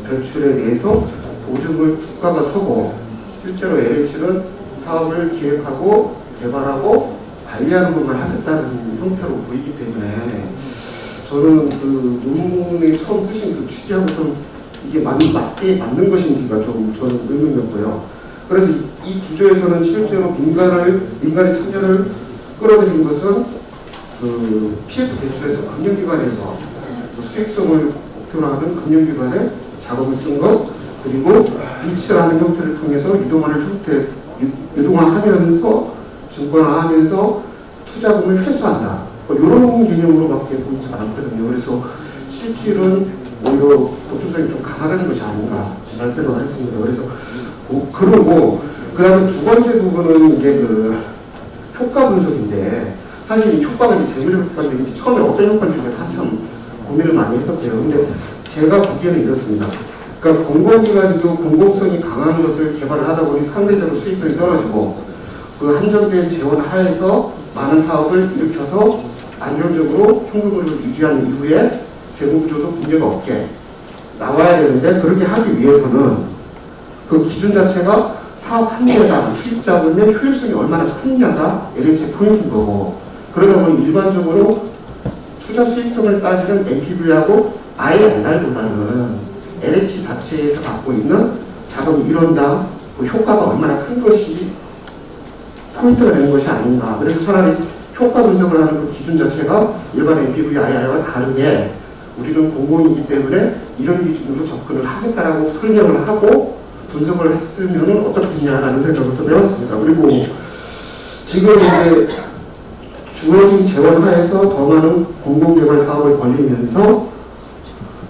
대출에 대해서 보증을 국가가 서고 실제로 LH는 사업을 기획하고 개발하고 관리하는 것만 하겠다는 형태로 보이기 때문에 저는 그 논문에 처음 쓰신 그 취지하고 좀 이게 맞게 맞는 것인지가 좀 저는 의문이었고요. 그래서 이 구조에서는 실제로 민간의 참여를 끌어들인 것은 그 PF 대출에서 금융기관에서 수익성을 목표로 하는 금융기관에 자금을 쓴 것, 그리고 리츠라는 형태를 통해서 유동화하면서 증권화하면서 투자금을 회수한다. 뭐 이런 개념으로밖에 보이지 않거든요. 그래서 실질은 오히려 독점성이 좀 강하다는 것이 아닌가라는 생각을 했습니다. 그래서 그리고 그 다음에 두 번째 부분은 이제 그 효과 분석인데, 사실 이 효과가 이제 재무적 효과인데 처음에 어떤 효과인지 한참 고민을 많이 했었어요. 근데 제가 보기에는 이렇습니다. 그러니까 공공기관이도 공공성이 강한 것을 개발을 하다 보니 상대적으로 수익성이 떨어지고, 그 한정된 재원 하에서 많은 사업을 일으켜서 안정적으로 현금을 유지하는 이후에 재무구조도 문제가 없게 나와야 되는데, 그렇게 하기 위해서는 그 기준 자체가 사업 한계당 투입 자금의 효율성이 얼마나 크느냐가 LH의 포인트인 거고, 그러다 보니 일반적으로 투자 수익성을 따지는 NPV하고 IRR보다는 LH 자체에서 갖고 있는 자금 1원당 그 효과가 얼마나 큰 것이 포인트가 되는 것이 아닌가. 그래서 차라리 효과 분석을 하는 그 기준 자체가 일반 NPV, IRR과 다르게 우리는 공공이기 때문에 이런 기준으로 접근을 하겠다라고 설명을 하고 분석을 했으면 어떻겠냐라는 생각을 좀 해봤습니다. 그리고 지금 이제 주어진 재원 하에서 더 많은 공공개발 사업을 벌리면서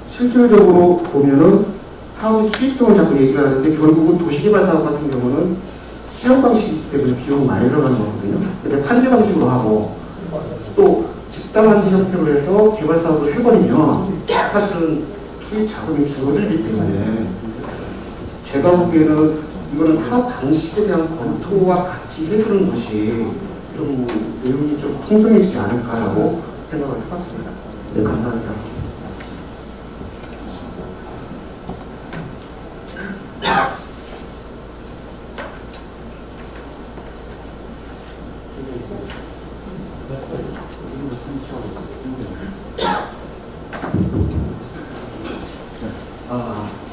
실질적으로 보면은 사업의 수익성을 자꾸 얘기를 하는데, 결국은 도시개발 사업 같은 경우는 수용 방식이기 때문에 비용이 많이 들어가는 거거든요. 근데 판지 방식으로 하고 또 집단반지 형태로 해서 개발 사업을 해버리면 사실은 투입 자금이 줄어들기 때문에 제가 보기에는 이거는 사업 방식에 대한 검토와 같이 해주는 것이 좀 내용이 좀 풍성해지지 않을까라고 생각을 해봤습니다. 네, 감사합니다.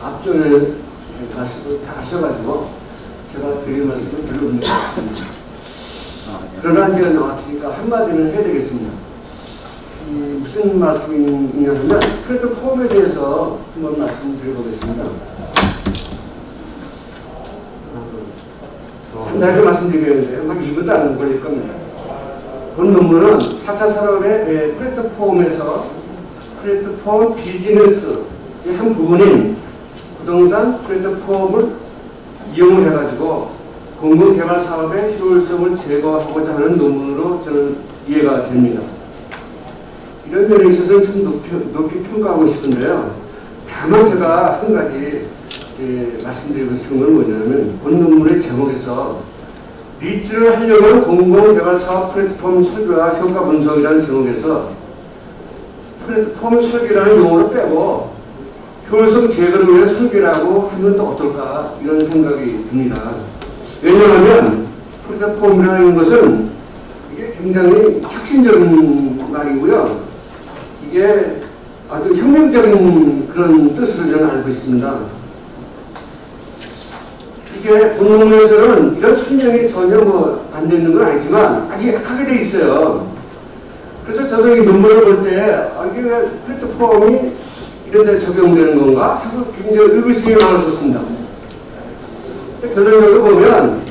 앞전에 다 하셔가지고 제가 드릴 말씀은 별로 없는 것 같습니다. 그러나 제가 나왔으니까 한마디는 해야 되겠습니다. 무슨 말씀이냐면 플랫폼에 대해서 한번 말씀드려보겠습니다. 한 달에 말씀드리겠는데요. 막 2분도 안 걸릴 겁니다. 본 논문은 4차 산업의 플랫폼에서 플랫폼 비즈니스의 한 부분인 부동산 플랫폼을 이용을 해가지고 공공개발 사업의 효율성을 제거하고자 하는 논문으로 저는 이해가 됩니다. 이런 면에 있어서는 좀 높이 평가하고 싶은데요. 다만 제가 한 가지 말씀드리고 싶은 건 뭐냐면, 본 논문의 제목에서 리츠를 하려는 공공개발 사업 플랫폼 설계와 효과 분석이라는 제목에서 플랫폼 설계라는 용어를 빼고 효율성 제거를 위한 설계라고 하면 또 어떨까, 이런 생각이 듭니다. 왜냐하면 플랫폼이라는 것은 이게 굉장히 혁신적인 말이고요. 이게 아주 혁명적인 그런 뜻으로 저는 알고 있습니다. 이게 본론에서는 이런 설명이 전혀 안 되는 건 아니지만 아주 약하게 돼 있어요. 그래서 저도 이 논문을 볼 때 이게 왜 플랫폼이 이런 데 적용되는 건가 하고 굉장히 의구심이 많았었습니다. 결론적으로 보면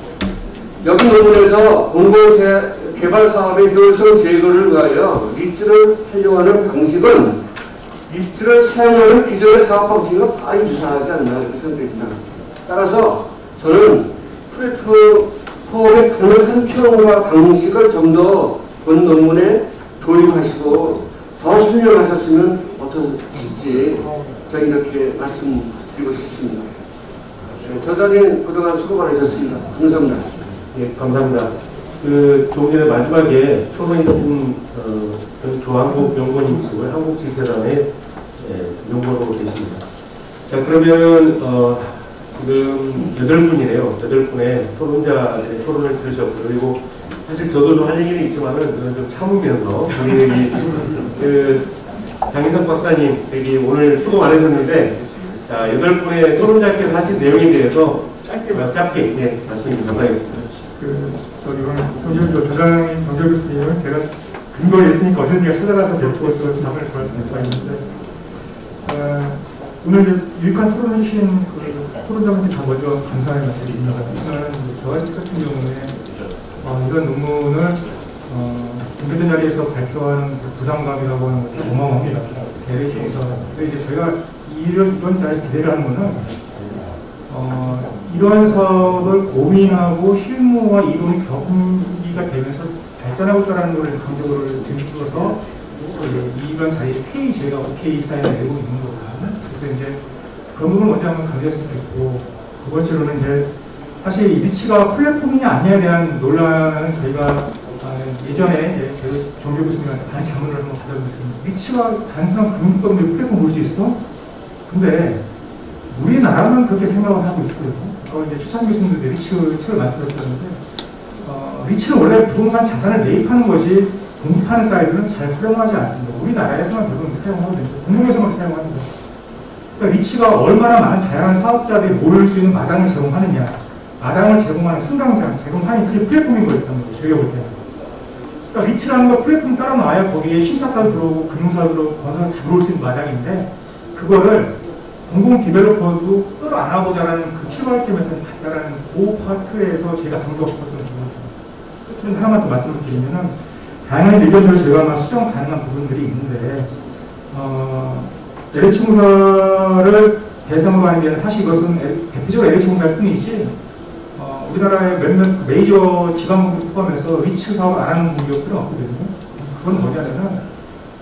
여기 논문에서 공공개발 사업의 효율성 제거를 위하여 리츠를 활용하는 방식은 리츠를 사용하는 기존의 사업 방식과 거의 유사하지 않나 이렇게 생각됩니다. 따라서 저는 플랫폼의 가능한 표현과 방식을 좀 더 본 논문에 도입하시고 더 설명하셨으면 어떠실지 저는 이렇게 말씀드리고 싶습니다. 저자님 그동안 수고 많으셨습니다. 감사합니다. 예, 감사합니다. 조금 전에 마지막에 표본이 조금 조한국 연구원님이시고요. 한국지세단의 연구원으로 계십니다. 자, 그러면 지금 8분이네요. 8분의 토론자들의 토론을 들으셨고, 그리고 사실 저도 좀 할 얘기는 있지만은 그건 좀 참으면서 우리 장희석 박사님 여기 오늘 수고 많으셨는데, 자 8분의 토론자께서 하신 내용에 대해서 짧게 말씀드리면 감사하겠습니다. 저기 오늘 저장님 정재 교수님은 제가 근거에 있으니까 언제든가 찾아가서 뵙고 또 답을 구할 수 있는데, 오늘 유익한 토론 해주신 토론자분들 다 먼저 감사의 말씀을 드립니다. 저는 저 같은 경우에 이런 논문을 준비된 자리에서 발표하는 그 부담감이라고 하는 것이 어마어마합니다. 대외적으로 이제 저희가 이런 자리에 기대를 하는 것은 이러한 사업을 고민하고 실무와 이론이 격리가 되면서 발전하고 있다는 것을 강조를 드리고서 이런 자리에 저희가 OK 사인을 내고 있는 거거든요. 그래서 이제 그런 부분을 먼저 한번 강조했으면 좋겠고, 두 번째로는 이제 사실 이 리치가 플랫폼이냐 아니냐에 대한 논란은 저희가 예전에 저희 정규 교수님한테 많은 자문을 한번 받아보겠습니다. 리치가 단순한 금융법인데 플랫폼 볼 수 있어? 근데 우리나라는 그렇게 생각을 하고 있고요. 이제 최찬 교수님도 리치를 말씀드렸다는데 리치는 원래 부동산 자산을 매입하는 것이 공급하는 사이트는 잘 활용하지 않습니다. 우리나라에서만 대부분 사용하고 있습니다. 공공에서만 사용합니다. 그러니까 리치가 얼마나 많은 다양한 사업자들이 모일 수 있는 마당을 제공하느냐, 마당을 제공하는 승강장, 제공하는 그게 플랫폼인 거였다는 거죠. 저희가 볼 때는. 그러니까 리치라는 거 플랫폼 따라 놔야 거기에 신탁사도 들어오고 금융사도 들어오고 건설도 다 들어올 수 있는 마당인데, 그거를 공공 디벨로퍼도 끌어 안아보자라는 그 출발점에서 갔다라는 그 파트에서 제가 강조하고 싶었던 부분입니다. 끝으로 하나만 더 말씀을 드리면은, 다양한 의견들을 저희가 아마 수정 가능한 부분들이 있는데, LH 공사를 대상으로 하는 게 사실 이것은 대표적으로 LH 공사일 뿐이지, 우리나라의 몇몇 메이저 지방공급 포함해서 리치 사업을 안 하는 공기업들은 없거든요. 그건 뭐냐면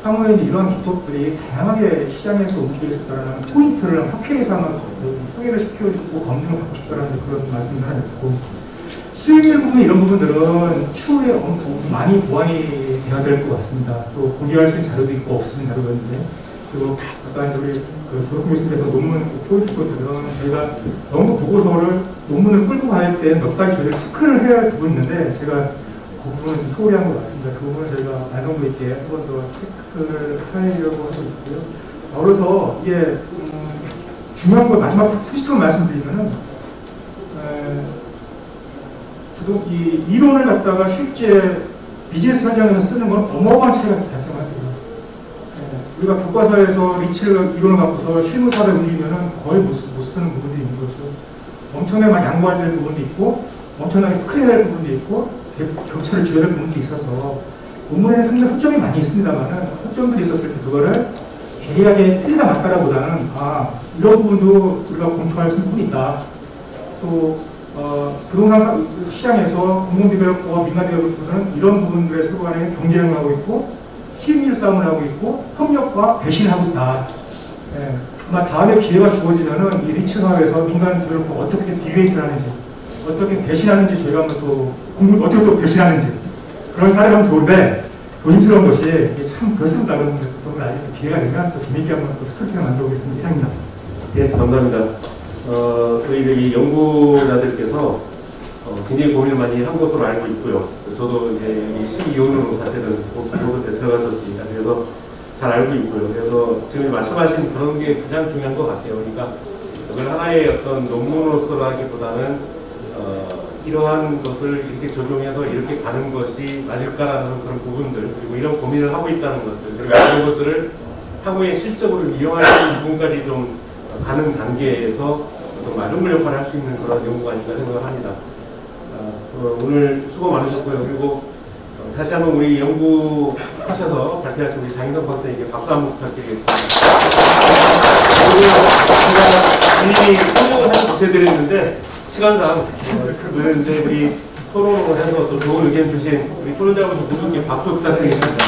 향후에 이러한 기업들이 다양하게 시장에서 움직일 수 있다는 포인트를 학회에서 한번 소개를 시켜주고 검증을 받고 싶다는 그런 말씀을 하나 있고, 수익률 부분 이런 부분들은 추후에 많이 보완이 돼야 될 것 같습니다. 또 공개할 수 있는 자료도 있고 없으신 자료가 있는데, 그리고 아까 우리 조덕훈 교수님께서 논문 포인트 들은 저희가 너무 보고서를 논문을 끌고 갈 때 몇 가지 저희가 체크를 해야 할 부분이 있는데, 제가 그 부분을 좀 소홀히 한 것 같습니다. 그 부분을 저희가 완성도 있게 한 번 더 체크를 하려고 하고 있고요. 그래서 이게 중요한 거 마지막 30초 말씀드리면은, 이 이론을 갖다가 실제 비즈니스 현장에서 쓰는 건 어마어마한 차이가 발생합니다. 우리가 교과서에서 리치를 이론을 갖고서 실무사를 움직이면은 거의 못 쓰는 부분이 있는 거죠. 엄청나게 막 양보해야 될 부분도 있고, 엄청나게 스크린해야 될 부분도 있고, 격차를 줄여야 될 부분도 있어서, 논문에는 상당히 허점이 많이 있습니다만은, 허점들이 있었을 때 그거를 예리하게 틀리다 맞다라보다는, 이런 부분도 우리가 검토할 수 있는 부분이 있다. 또, 부동산 시장에서 공공디벨로퍼와 민간디벨로퍼는 이런 부분들에 서로 간에 경쟁을 하고 있고, 수익률 싸움을 하고 있고, 협력과 배신을 하고 있다. 아마 다음에 기회가 주어지면은 이 리치 사업에서 민간 디벨로퍼 어떻게 디베이트를 하는지, 어떻게 배신하는지 저희가 한번 또 어떻게 또 배신하는지 그런 사례가 하면 좋은데, 조심스러운 것이 이게 참 그렇습니다. 그래서 그걸 아직 기회가 되면 또 재밌게 한번 또 스토리를 만들어 보겠습니다. 이상입니다. 네, 감사합니다. 저희 연구자들께서 굉장히 고민을 많이 한 것으로 알고 있고요. 저도 이제 이 CEO로 사실은 보도 때 들어갔었습니다. 그래서 잘 알고 있고요. 그래서 지금 말씀하신 그런 게 가장 중요한 것 같아요. 그러니까 그걸 하나의 어떤 논문으로서라기보다는 이러한 것을 이렇게 적용해서 이렇게 가는 것이 맞을까라는 그런 부분들, 그리고 이런 고민을 하고 있다는 것들, 그리고 이런 것들을 향후에 실적으로 이용할 수 있는 부분까지 좀 가는 단계에서 어떤 마중물 역할을 할 수 있는 그런 연구가 아닌가 생각을 합니다. 오늘 수고 많으셨고요. 그리고 다시 한번 우리 연구하셔서 발표하신 우리 장인성 박사님께 박수 한번 부탁드리겠습니다. 오늘 이미 토론을 해서 부탁드렸는데 시간상 이제 우리 토론을 해서 또 좋은 의견 주신 우리 토론자분들 모두께 박수 부탁드리겠습니다.